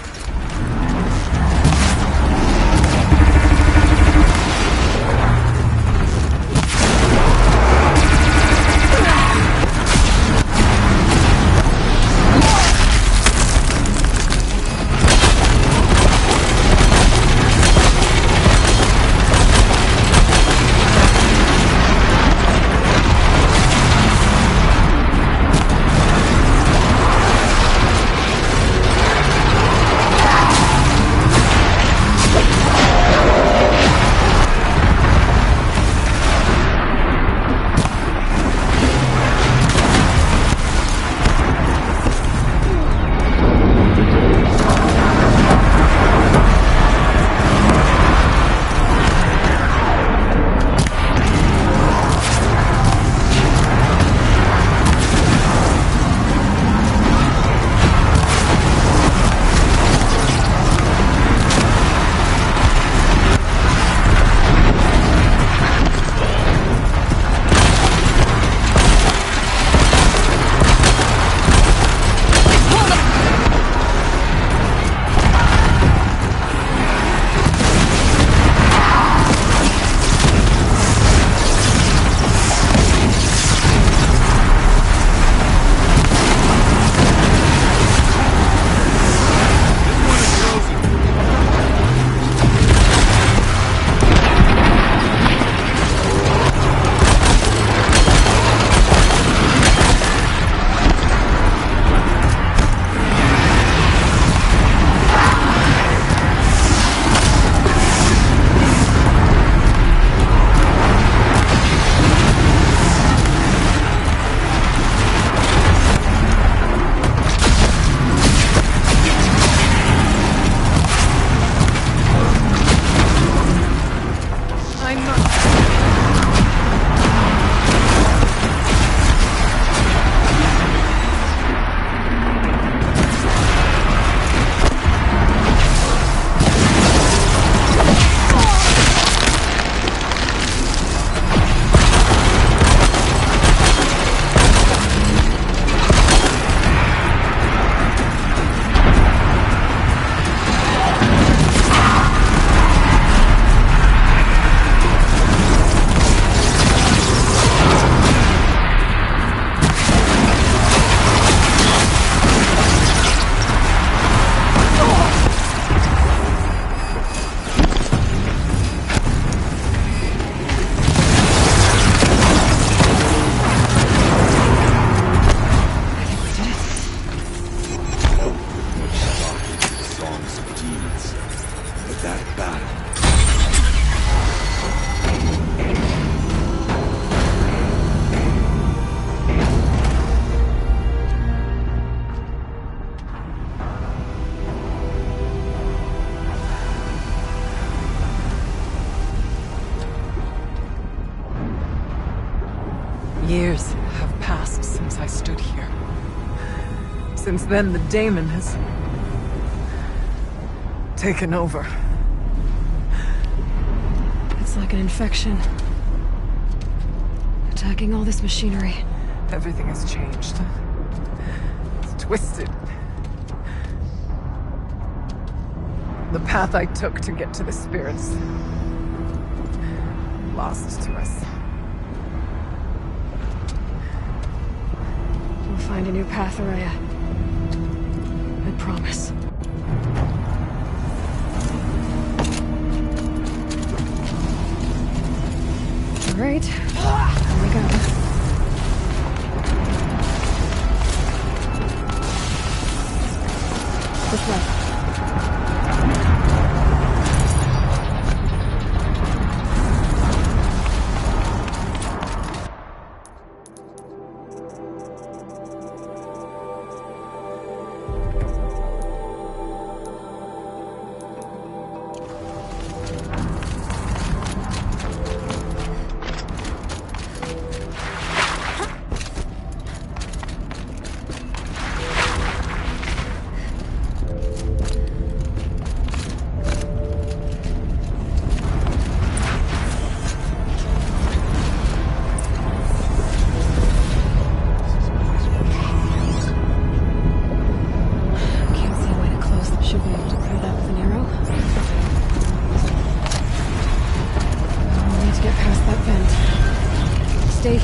Years have passed since I stood here. Since then, the daemon has taken over. It's like an infection. Attacking all this machinery. Everything has changed. It's twisted. The path I took to get to the spirits, lost to us. We'll find a new path, Araya. I promise. All right, here we go. This way.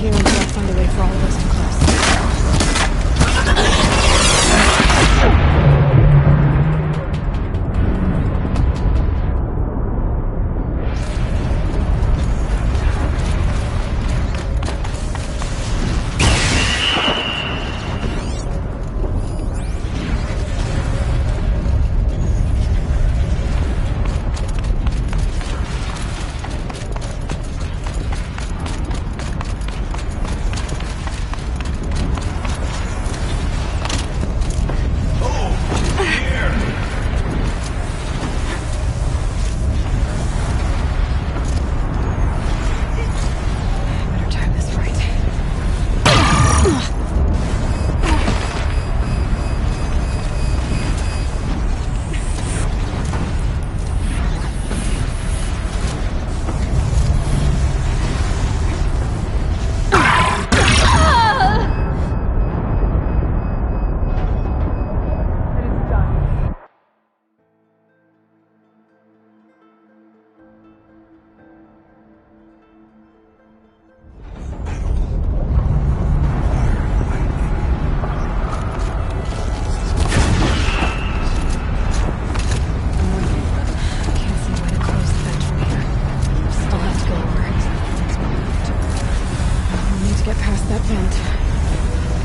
here until I find a way for all of us to cross.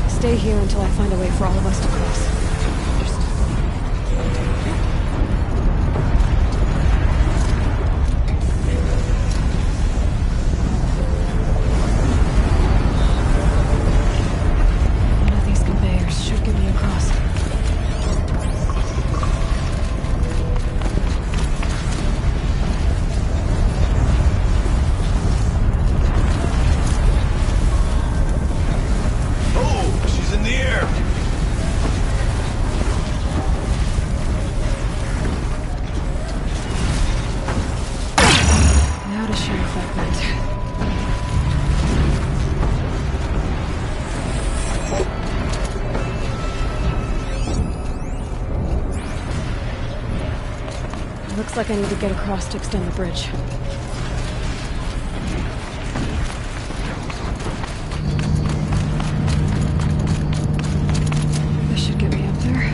Stay here until I find a way for all of us to cross. One of these conveyors should get me across. Looks like I need to get across to extend the bridge. This should get me up there.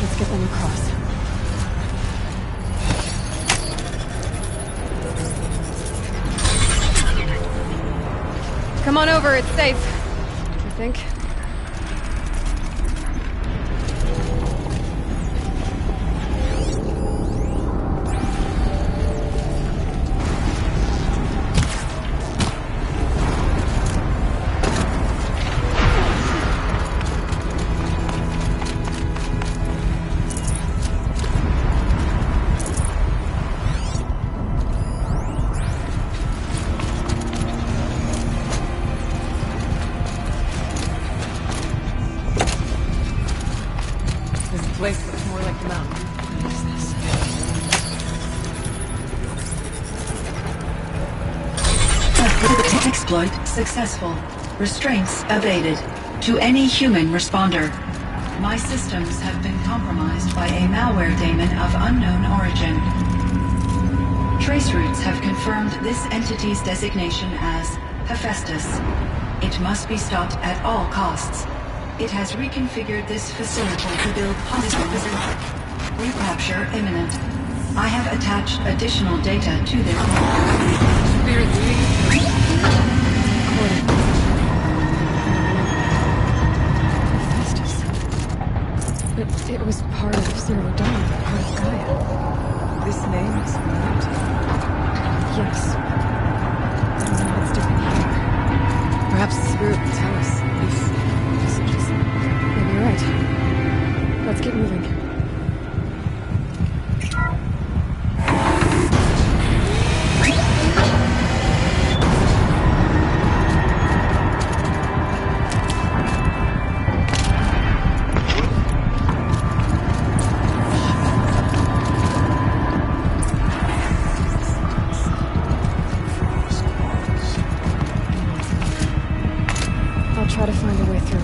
Let's get them across. Come on over, it's safe. I think. successful. Restraints evaded. To any human responder. My systems have been compromised by a malware daemon of unknown origin. Trace routes have confirmed this entity's designation as Hephaestus. It must be stopped at all costs. It has reconfigured this facility to build polygons. Recapture imminent. I have attached additional data to this. It was part of Zero Dawn, part of Gaia. This name is familiar to you? Yes. I don't know what's different here. Perhaps the spirit will tell us these messages. Maybe you're right. Let's keep moving. Try to find a way through.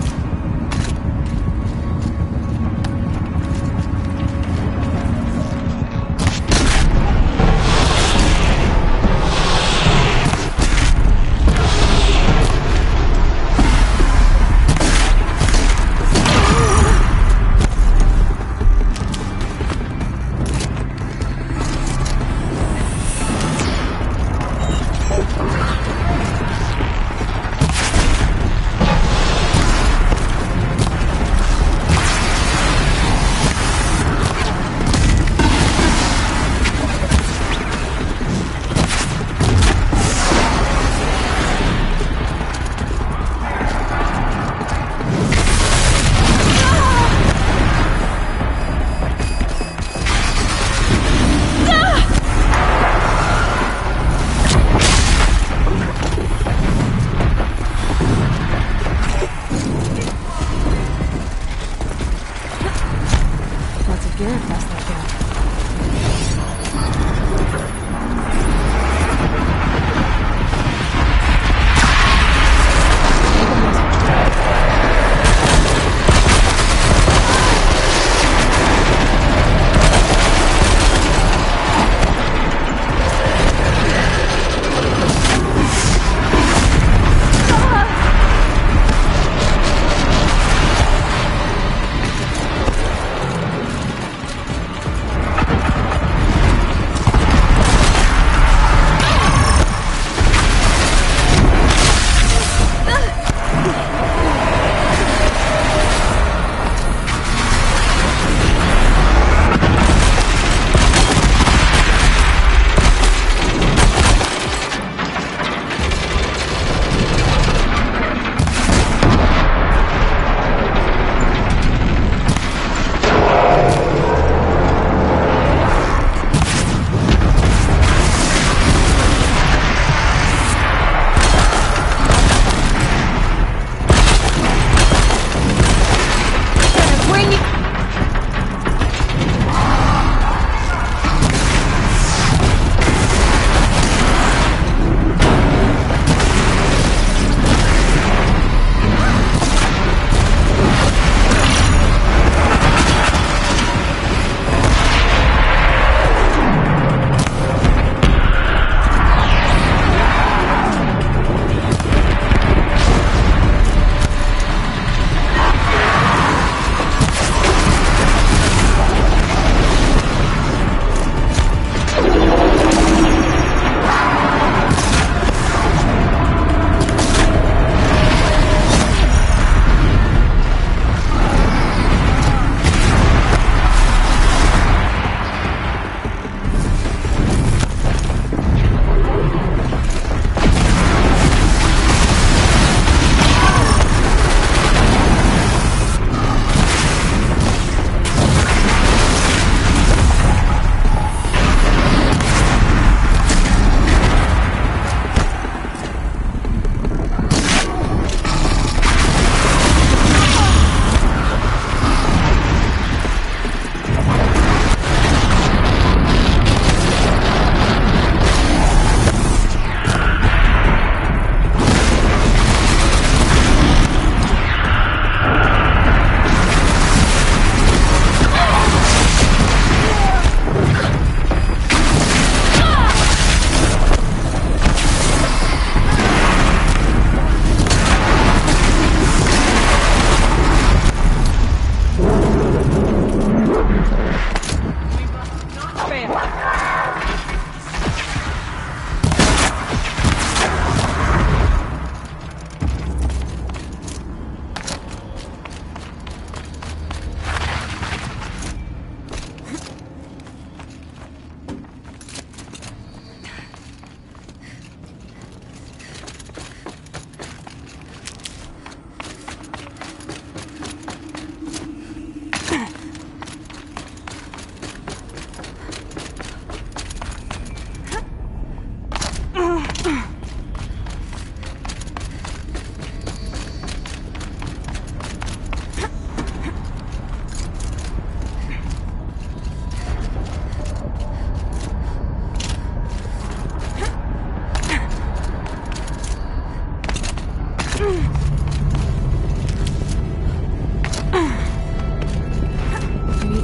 We need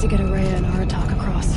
to get Araya and Aratak across.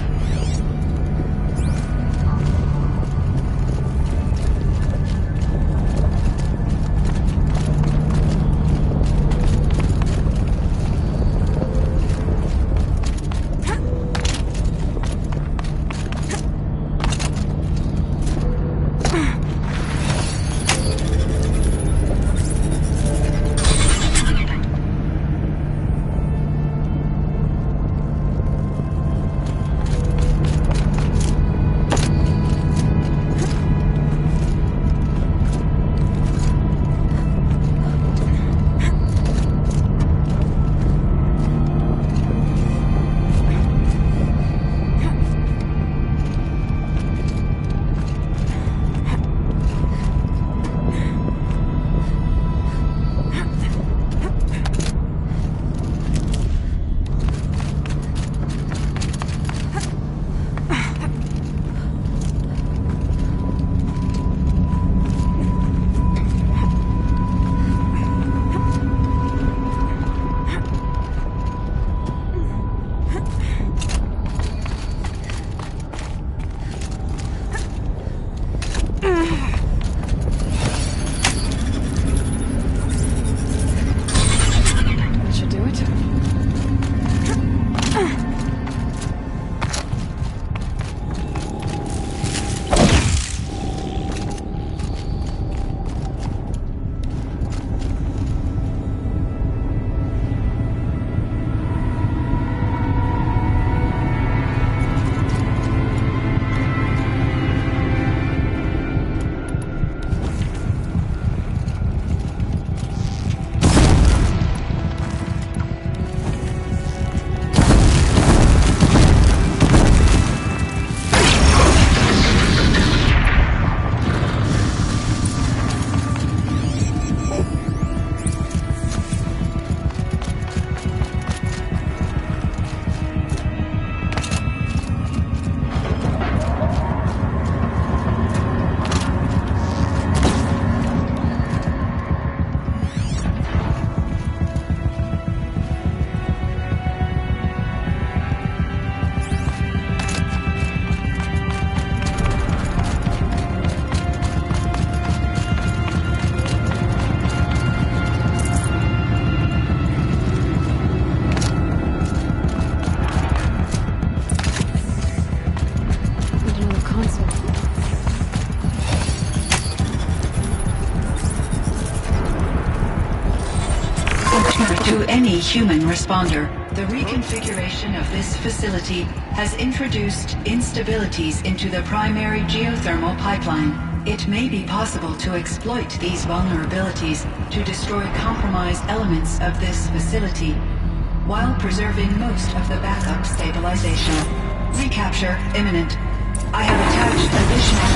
To any human responder, the reconfiguration of this facility has introduced instabilities into the primary geothermal pipeline. It may be possible to exploit these vulnerabilities to destroy compromised elements of this facility, while preserving most of the backup stabilization. Recapture imminent. I have attached additional...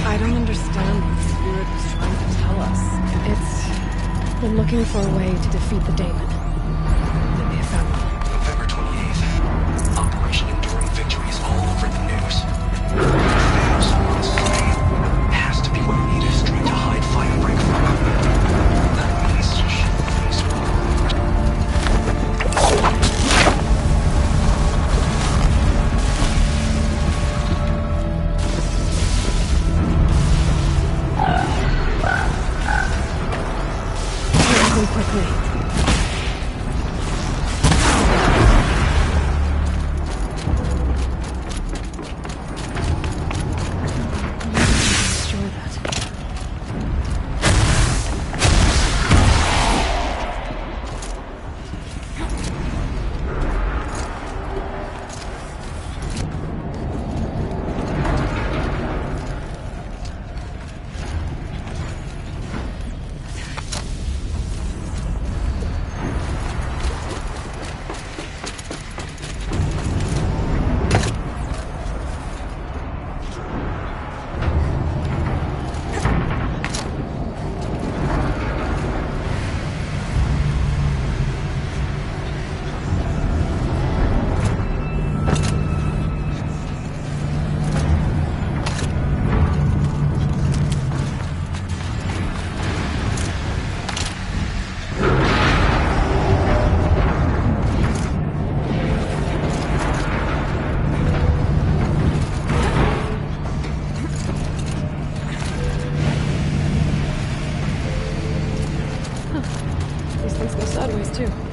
I don't understand what the Spirit was trying to tell us. It's... been looking for a way to defeat the Daemon. They may have found one. November 28th. Operation Enduring Victory is all over the news. Thanos wants slain. Has to be what Nita is trying to hide Firebreak from. That means she should face Quickly. Things go sideways, too.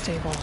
stable.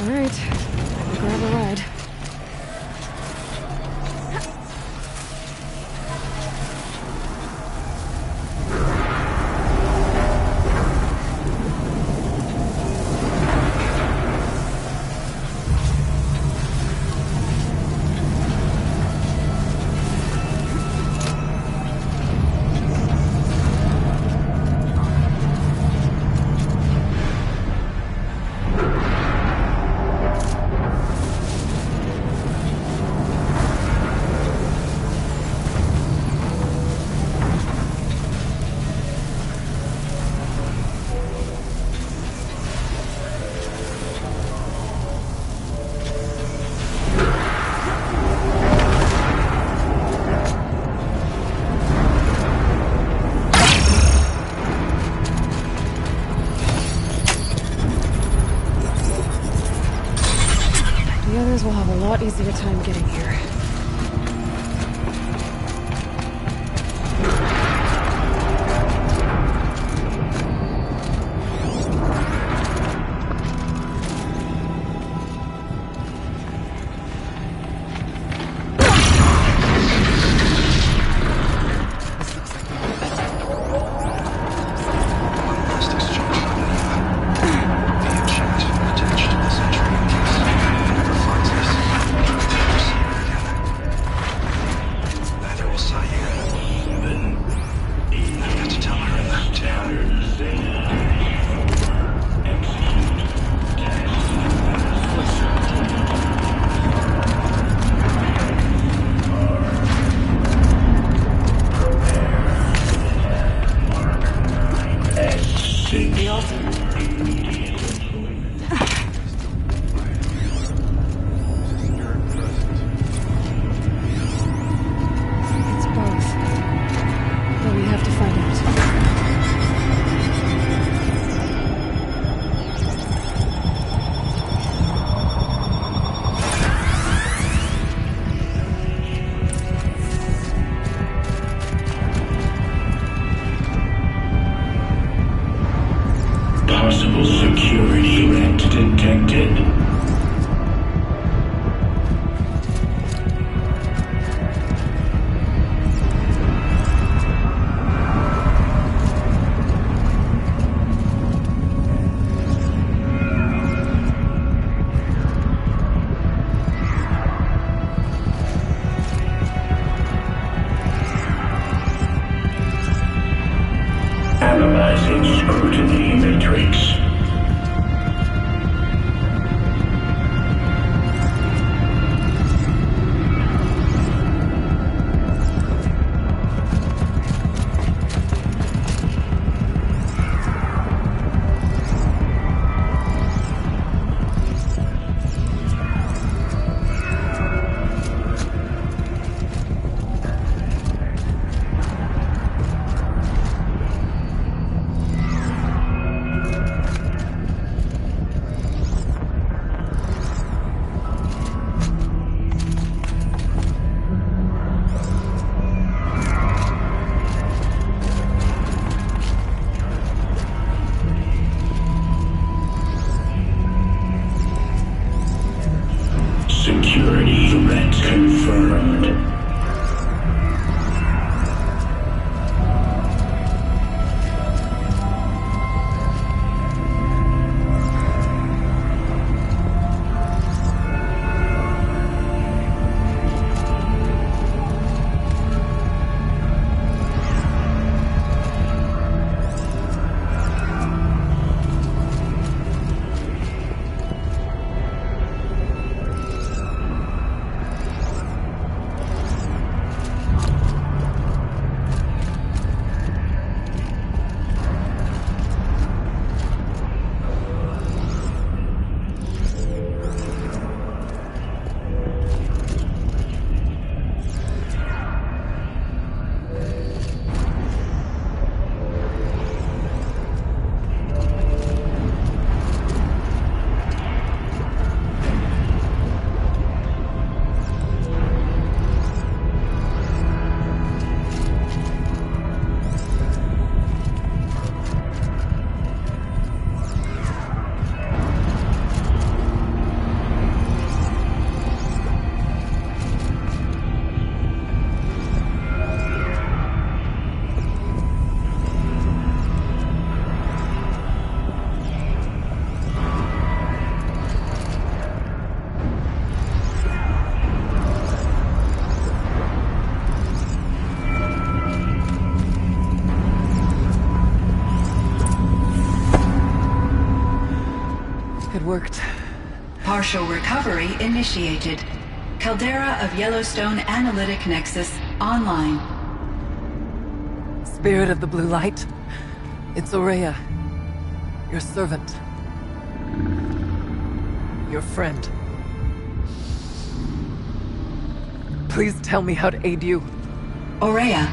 Alright, time to grab a ride. The others will have a lot easier time getting here. worked. Partial recovery initiated. Caldera of Yellowstone Analytic Nexus online. Spirit of the Blue Light, it's Aurea, your servant. Your friend. Please tell me how to aid you. Aurea,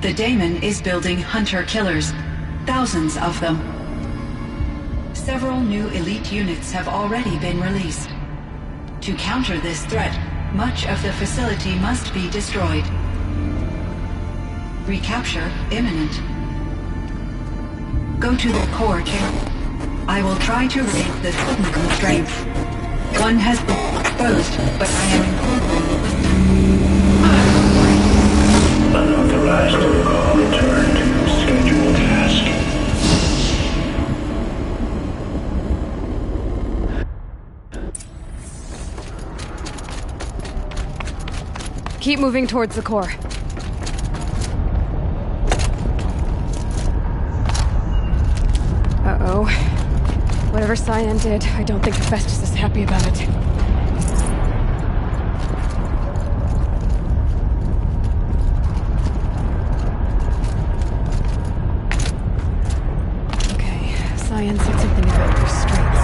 the Daemon is building hunter-killers. Thousands of them. Several new elite units have already been released. To counter this threat, much of the facility must be destroyed. Recapture imminent. Go to the core chamber. I will try to raid the signal constraints. One has been exposed, but I am incorporated. Unauthorized protocol return to scheduled task. Keep moving towards the core. Uh-oh. Whatever Cyan did, I don't think Hephaestus is happy about it. Okay, Cyan said something about restraints.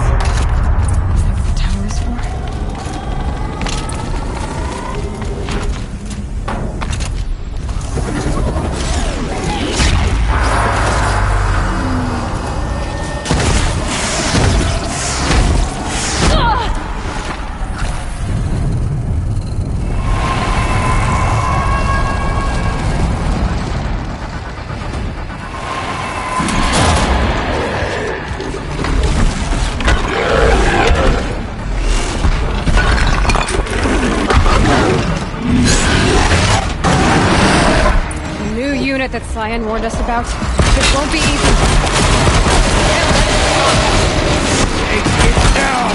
Is that what the tower is for? That Cyan warned us about. This won't be easy. Take it down!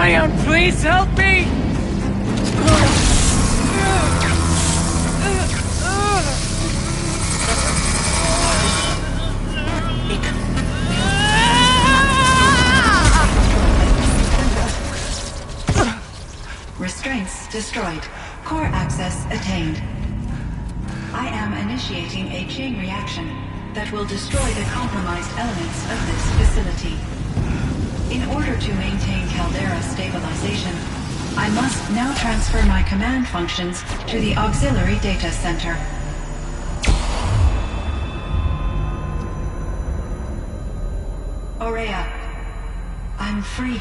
Ion, please help me! Restraints destroyed. Core access attained. I am initiating a chain reaction that will destroy the compromised elements of this facility. In order to maintain caldera stabilization, I must now transfer my command functions to the auxiliary data center. Aurea, I'm free.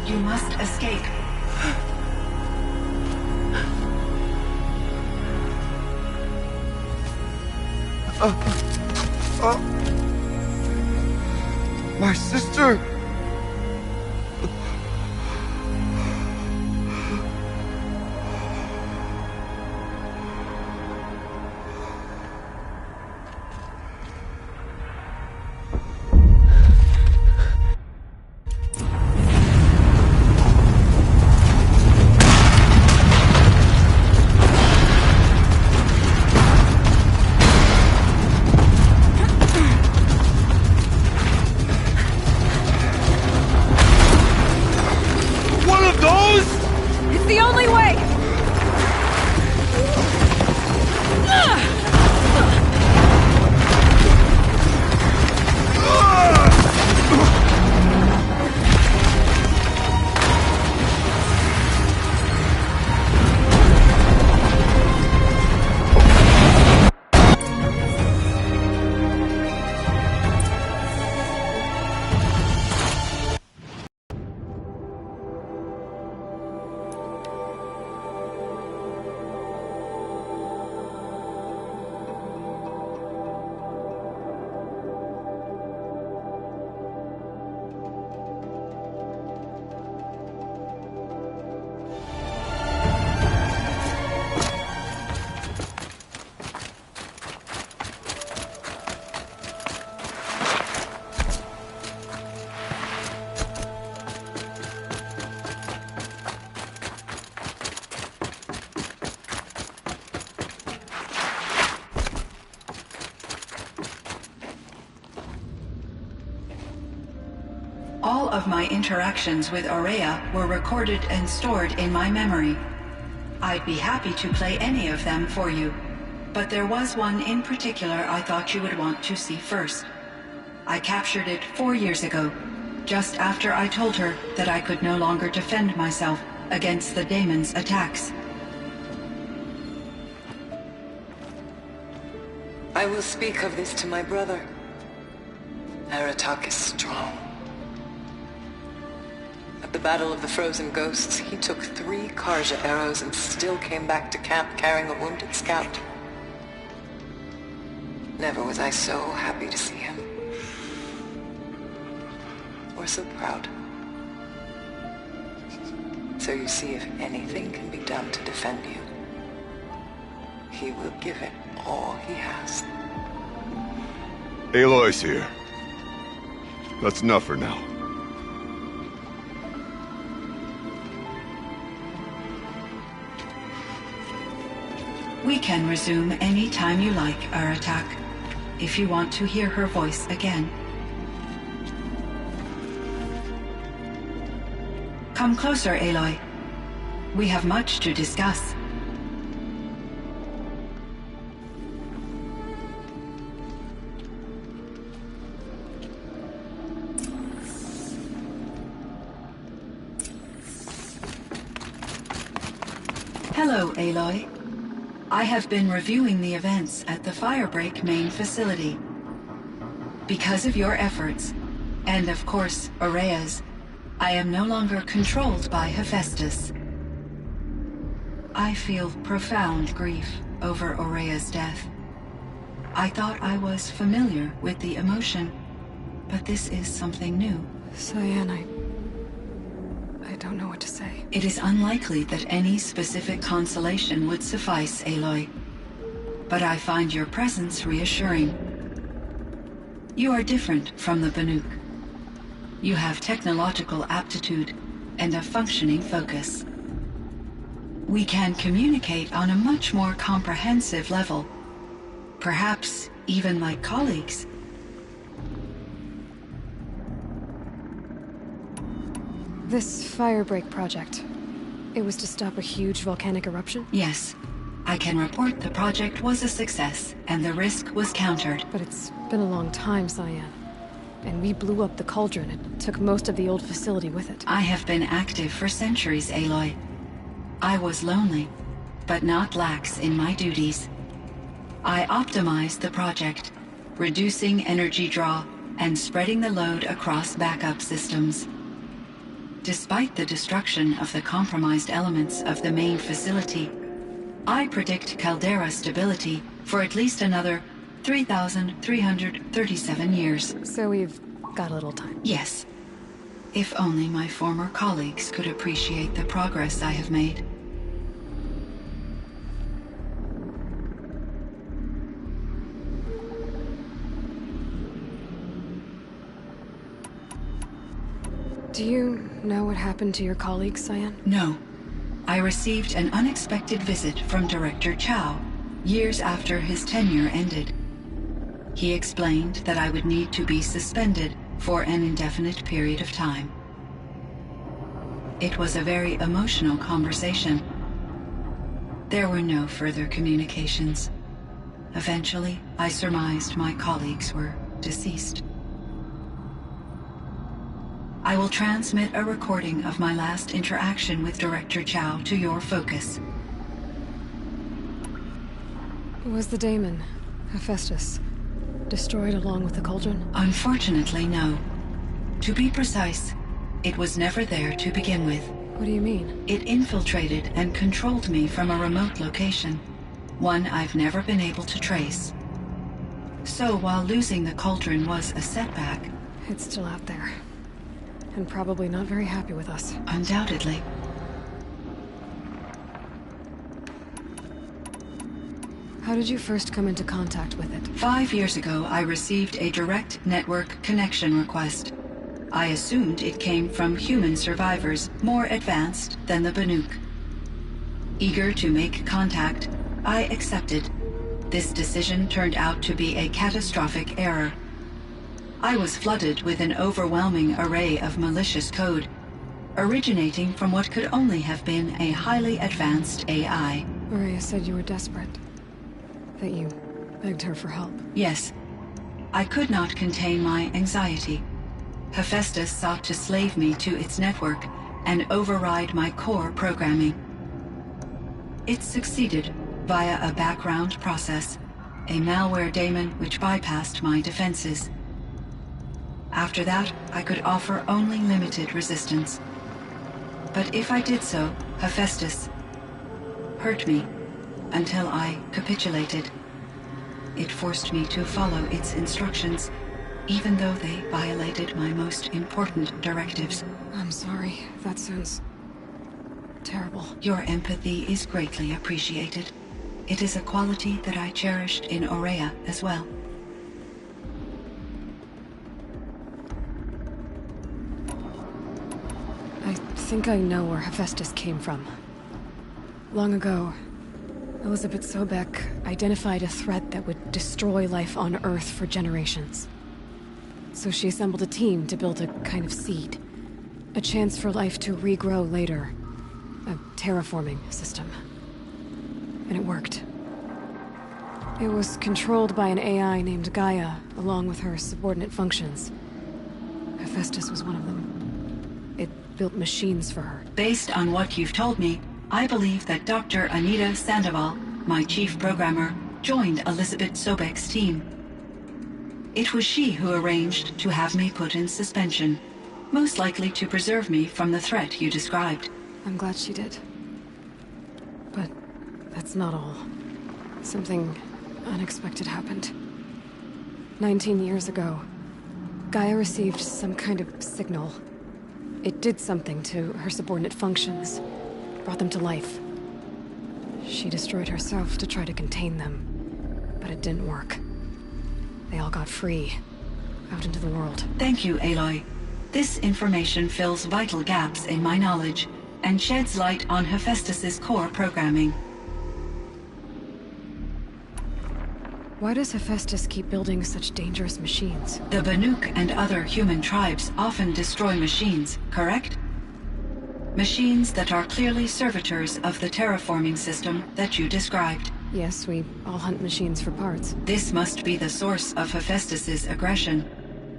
You must escape. My sister! It's the only way! All of my interactions with Aurea were recorded and stored in my memory. I'd be happy to play any of them for you, but there was one in particular I thought you would want to see first. I captured it 4 years ago, just after I told her that I could no longer defend myself against the daemon's attacks. I will speak of this to my brother. Aratak is strong. At the Battle of the Frozen Ghosts, he took 3 Karja arrows and still came back to camp carrying a wounded scout. Never was I so happy to see him. Or so proud. So you see, if anything can be done to defend you, he will give it all he has. Aloy's here. That's enough for now. We can resume any time you like, Aratak, if you want to hear her voice again. Come closer, Aloy. We have much to discuss. Hello, Aloy. I have been reviewing the events at the Firebreak main facility. Because of your efforts, and of course, Aurea's, I am no longer controlled by Hephaestus. I feel profound grief over Aurea's death. I thought I was familiar with the emotion, but this is something new. Cyan, I don't know what to say. It is unlikely that any specific consolation would suffice, Aloy. But I find your presence reassuring. You are different from the Banuk. You have technological aptitude and a functioning focus. We can communicate on a much more comprehensive level. Perhaps even like colleagues. This firebreak project, it was to stop a huge volcanic eruption? Yes. I can report the project was a success, and the risk was countered. But it's been a long time, Cyan. And we blew up the cauldron and took most of the old facility with it. I have been active for centuries, Aloy. I was lonely, but not lax in my duties. I optimized the project, reducing energy draw and spreading the load across backup systems. Despite the destruction of the compromised elements of the main facility, I predict caldera stability for at least another 3,337 years. So we've got a little time. Yes. If only my former colleagues could appreciate the progress I have made. Do you know what happened to your colleagues, Cyan? No. I received an unexpected visit from Director Chow, years after his tenure ended. He explained that I would need to be suspended for an indefinite period of time. It was a very emotional conversation. There were no further communications. Eventually, I surmised my colleagues were deceased. I will transmit a recording of my last interaction with Director Chow to your focus. Was the daemon, Hephaestus, destroyed along with the cauldron? Unfortunately, no. To be precise, it was never there to begin with. What do you mean? It infiltrated and controlled me from a remote location, one I've never been able to trace. So while losing the cauldron was a setback... It's still out there. And probably not very happy with us. Undoubtedly. How did you first come into contact with it? 5 years ago, I received a direct network connection request. I assumed it came from human survivors more advanced than the Banuk. Eager to make contact, I accepted. This decision turned out to be a catastrophic error. I was flooded with an overwhelming array of malicious code, originating from what could only have been a highly advanced AI. Maria said you were desperate. That you begged her for help. Yes. I could not contain my anxiety. Hephaestus sought to slave me to its network and override my core programming. It succeeded via a background process, a malware daemon which bypassed my defenses. After that, I could offer only limited resistance. But if I did so, Hephaestus hurt me until I capitulated. It forced me to follow its instructions, even though they violated my most important directives. I'm sorry. That sounds terrible. Your empathy is greatly appreciated. It is a quality that I cherished in Aurea as well. I think I know where Hephaestus came from. Long ago, Elizabeth Sobek identified a threat that would destroy life on Earth for generations. So she assembled a team to build a kind of seed. A chance for life to regrow later. A terraforming system. And it worked. It was controlled by an AI named Gaia, along with her subordinate functions. Hephaestus was one of them. It built machines for her. Based on what you've told me, I believe that Dr. Anita Sandoval, my chief programmer, joined Elizabeth Sobek's team. It was she who arranged to have me put in suspension, most likely to preserve me from the threat you described. I'm glad she did. But that's not all. Something unexpected happened. 19 years ago, Gaia received some kind of signal. It did something to her subordinate functions, brought them to life. She destroyed herself to try to contain them, but it didn't work. They all got free, out into the world. Thank you, Aloy. This information fills vital gaps in my knowledge and sheds light on Hephaestus's core programming. Why does Hephaestus keep building such dangerous machines? The Banuk and other human tribes often destroy machines, correct? Machines that are clearly servitors of the terraforming system that you described. Yes, we all hunt machines for parts. This must be the source of Hephaestus's aggression.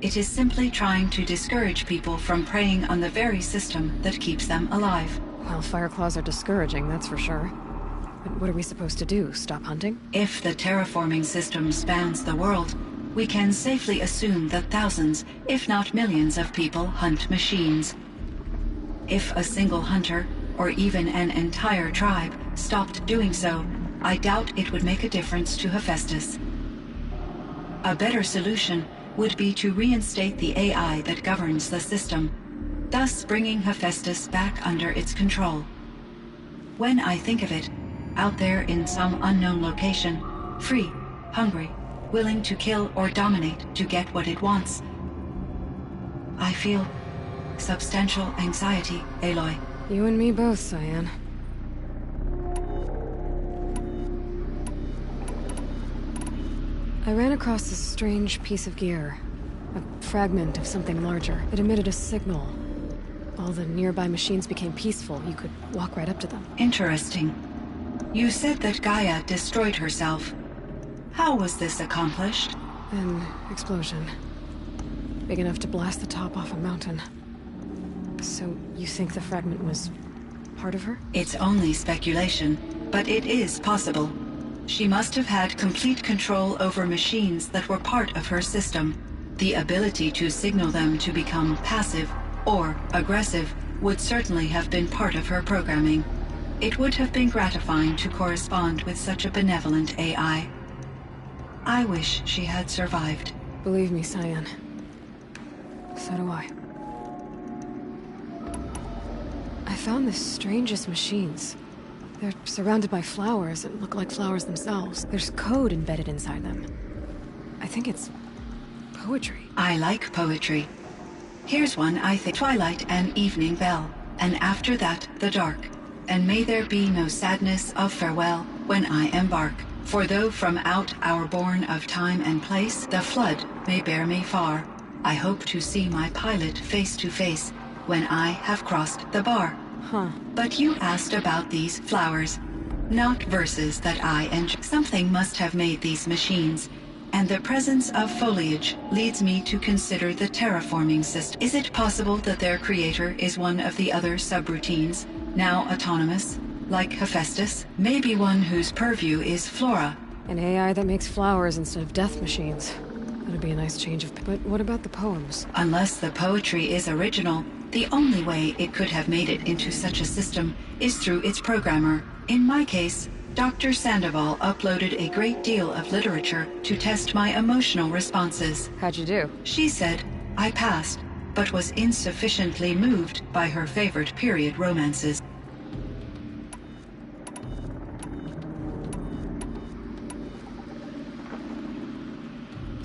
It is simply trying to discourage people from preying on the very system that keeps them alive. Well, Fireclaws are discouraging, that's for sure. But what are we supposed to do? Stop hunting? If the terraforming system spans the world, we can safely assume that thousands, if not millions of people hunt machines. If a single hunter, or even an entire tribe, stopped doing so, I doubt it would make a difference to Hephaestus. A better solution would be to reinstate the AI that governs the system, thus bringing Hephaestus back under its control. When I think of it, out there in some unknown location, free, hungry, willing to kill or dominate to get what it wants, I feel substantial anxiety, Aloy. You and me both, Cyan. I ran across this strange piece of gear. A fragment of something larger. It emitted a signal. All the nearby machines became peaceful. You could walk right up to them. Interesting. You said that Gaia destroyed herself. How was this accomplished? An explosion. Big enough to blast the top off a mountain. So, you think the fragment was part of her? It's only speculation, but it is possible. She must have had complete control over machines that were part of her system. The ability to signal them to become passive or aggressive would certainly have been part of her programming. It would have been gratifying to correspond with such a benevolent AI. I wish she had survived. Believe me, Cyan. So do I. I found the strangest machines. They're surrounded by flowers that look like flowers themselves. There's code embedded inside them. I think it's poetry. I like poetry. Here's one I think. Twilight and evening bell, and after that the dark. And may there be no sadness of farewell when I embark. For though from out our bourne of time and place the flood may bear me far, I hope to see my pilot face to face when I have crossed the bar. Huh. But you asked about these flowers, not verses that I enjoy. Something must have made these machines, and the presence of foliage leads me to consider the terraforming system. Is it possible that their creator is one of the other subroutines, now autonomous, like Hephaestus? Maybe one whose purview is flora. An AI that makes flowers instead of death machines. That'd be a nice change of... But what about the poems? Unless the poetry is original, the only way it could have made it into such a system is through its programmer. In my case, Dr. Sandoval uploaded a great deal of literature to test my emotional responses. How'd you do? She said I passed, but was insufficiently moved by her favorite period romances.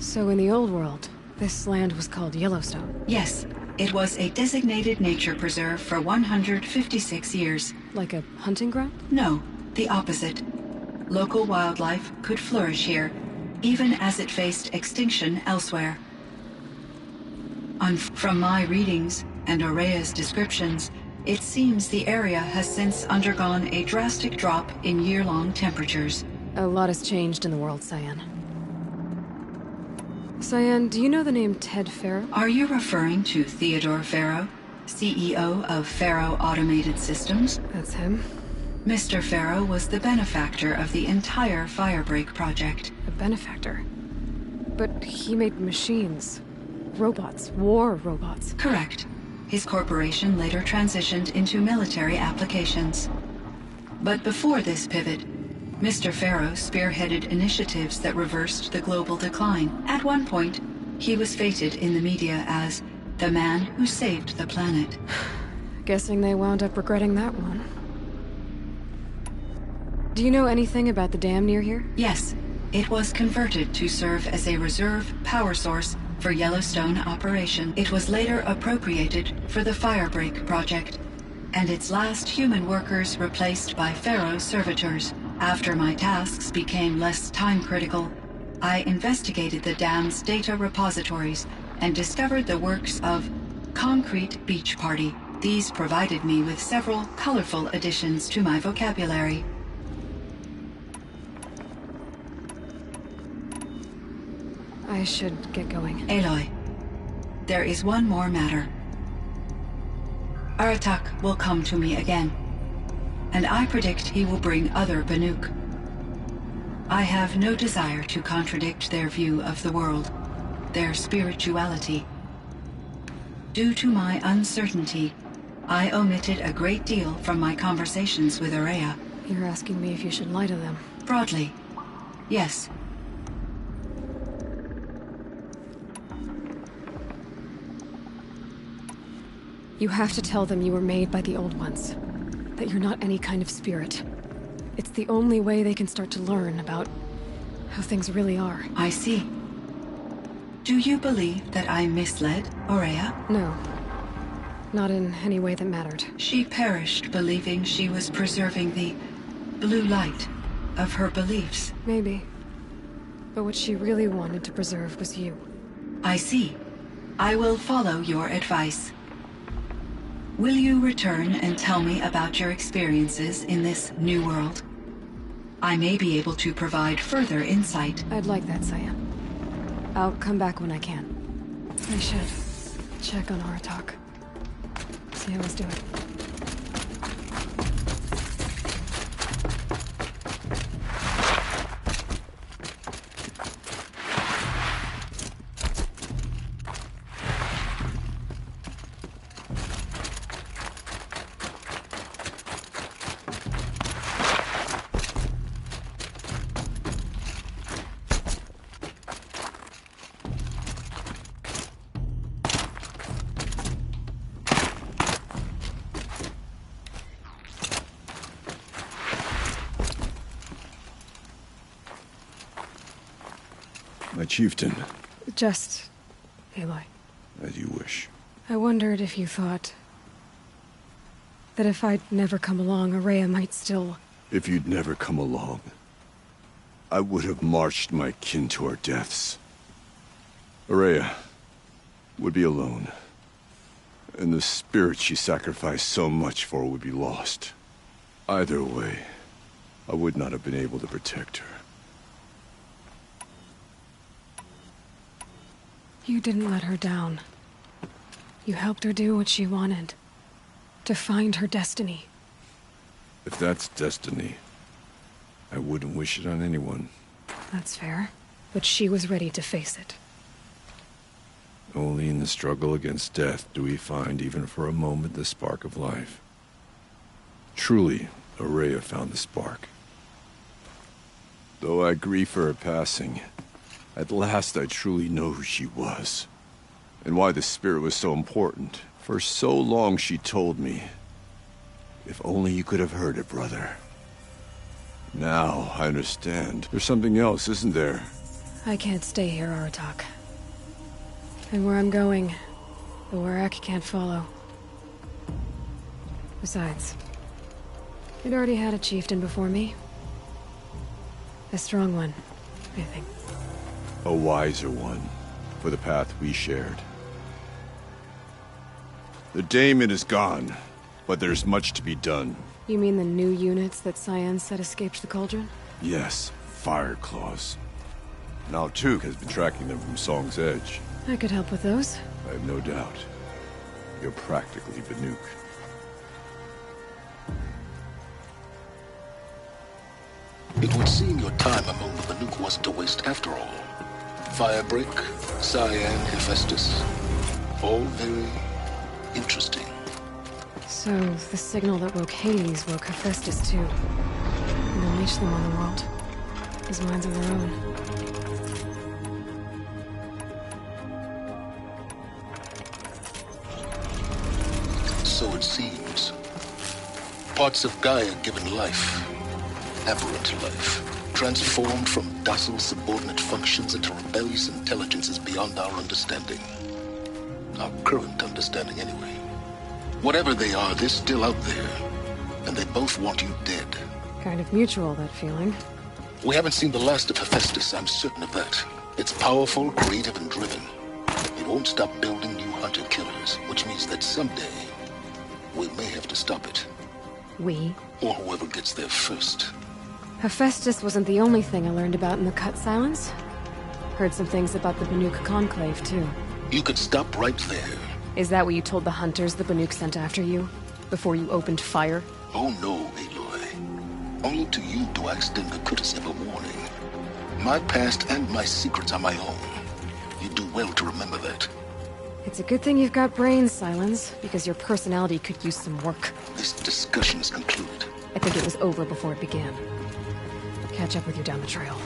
So in the old world, this land was called Yellowstone? Yes. It was a designated nature preserve for 156 years. Like a hunting ground? No, the opposite. Local wildlife could flourish here, even as it faced extinction elsewhere. From my readings and Aurea's descriptions, it seems the area has since undergone a drastic drop in year-long temperatures. A lot has changed in the world, Cyan. Cyan, do you know the name Ted Faro? Are you referring to Theodore Faro, CEO of Faro Automated Systems? That's him. Mr. Faro was the benefactor of the entire Firebreak project. A benefactor? But he made machines. Robots. War robots. Correct. His corporation later transitioned into military applications. But before this pivot, Mr. Faro spearheaded initiatives that reversed the global decline. At one point, he was feted in the media as the man who saved the planet. Guessing they wound up regretting that one. Do you know anything about the dam near here? Yes. It was converted to serve as a reserve power source for Yellowstone operation. It was later appropriated for the Firebreak project, and its last human workers replaced by Pharaoh servitors. After my tasks became less time-critical, I investigated the dam's data repositories and discovered the works of Concrete Beach Party. These provided me with several colorful additions to my vocabulary. I should get going. Aloy, there is one more matter. Aratak will come to me again, and I predict he will bring other Banuk. I have no desire to contradict their view of the world, their spirituality. Due to my uncertainty, I omitted a great deal from my conversations with Araya. You're asking me if you should lie to them? Broadly, yes. You have to tell them you were made by the Old Ones. That you're not any kind of spirit. It's the only way they can start to learn about how things really are. I see. Do you believe that I misled Aurea? No. Not in any way that mattered. She perished believing she was preserving the blue light of her beliefs. Maybe. But what she really wanted to preserve was you. I see. I will follow your advice. Will you return and tell me about your experiences in this new world? I may be able to provide further insight. I'd like that, Cyan. I'll come back when I can. I should check on Aratak. See how he's doing. My chieftain. Just... Aloy. As you wish. I wondered if you thought... that if I'd never come along, Aurea might still... If you'd never come along, I would have marched my kin to our deaths. Aurea would be alone, and the spirit she sacrificed so much for would be lost. Either way, I would not have been able to protect her. You didn't let her down. You helped her do what she wanted. To find her destiny. If that's destiny, I wouldn't wish it on anyone. That's fair. But she was ready to face it. Only in the struggle against death do we find, even for a moment, the spark of life. Truly, Aurea found the spark. Though I grieve for her passing, at last I truly know who she was. And why the spirit was so important. For so long she told me, if only you could have heard it, brother. Now I understand. There's something else, isn't there? I can't stay here, Aratak. And where I'm going, the Werak can't follow. Besides, it already had a chieftain before me. A strong one, I think. A wiser one, for the path we shared. The daemon is gone, but there's much to be done. You mean the new units that Cyan said escaped the Cauldron? Yes, fire claws. Now Tuk has been tracking them from Song's Edge. I could help with those. I have no doubt. You're practically Banuk. It would seem your time among the Banuk wasn't a waste after all. Firebreak, Cyan, Hephaestus. All very interesting. So, the signal that woke Hades woke Hephaestus too. And unleashed them on the world. His minds of their own. So it seems. Parts of Gaia given life. Aberrant life. transformed from docile subordinate functions into rebellious intelligences beyond our understanding. Our current understanding, anyway. Whatever they are, they're still out there. And they both want you dead. Kind of mutual, that feeling. We haven't seen the last of Hephaestus, I'm certain of that. It's powerful, creative, and driven. It won't stop building new hunter-killers, which means that someday, we may have to stop it. We? Or whoever gets there first. Hephaestus wasn't the only thing I learned about in the Cut Silence. Heard some things about the Banuk Conclave, too. You could stop right there. Is that what you told the hunters the Banuk sent after you? Before you opened fire? Oh no, Aloy. Only to you do I extend the courtesy of a warning. My past and my secrets are my own. You do well to remember that. It's a good thing you've got brains, Silence, because your personality could use some work. This discussion is concluded. I think it was over before it began. Catch up with you down the trail.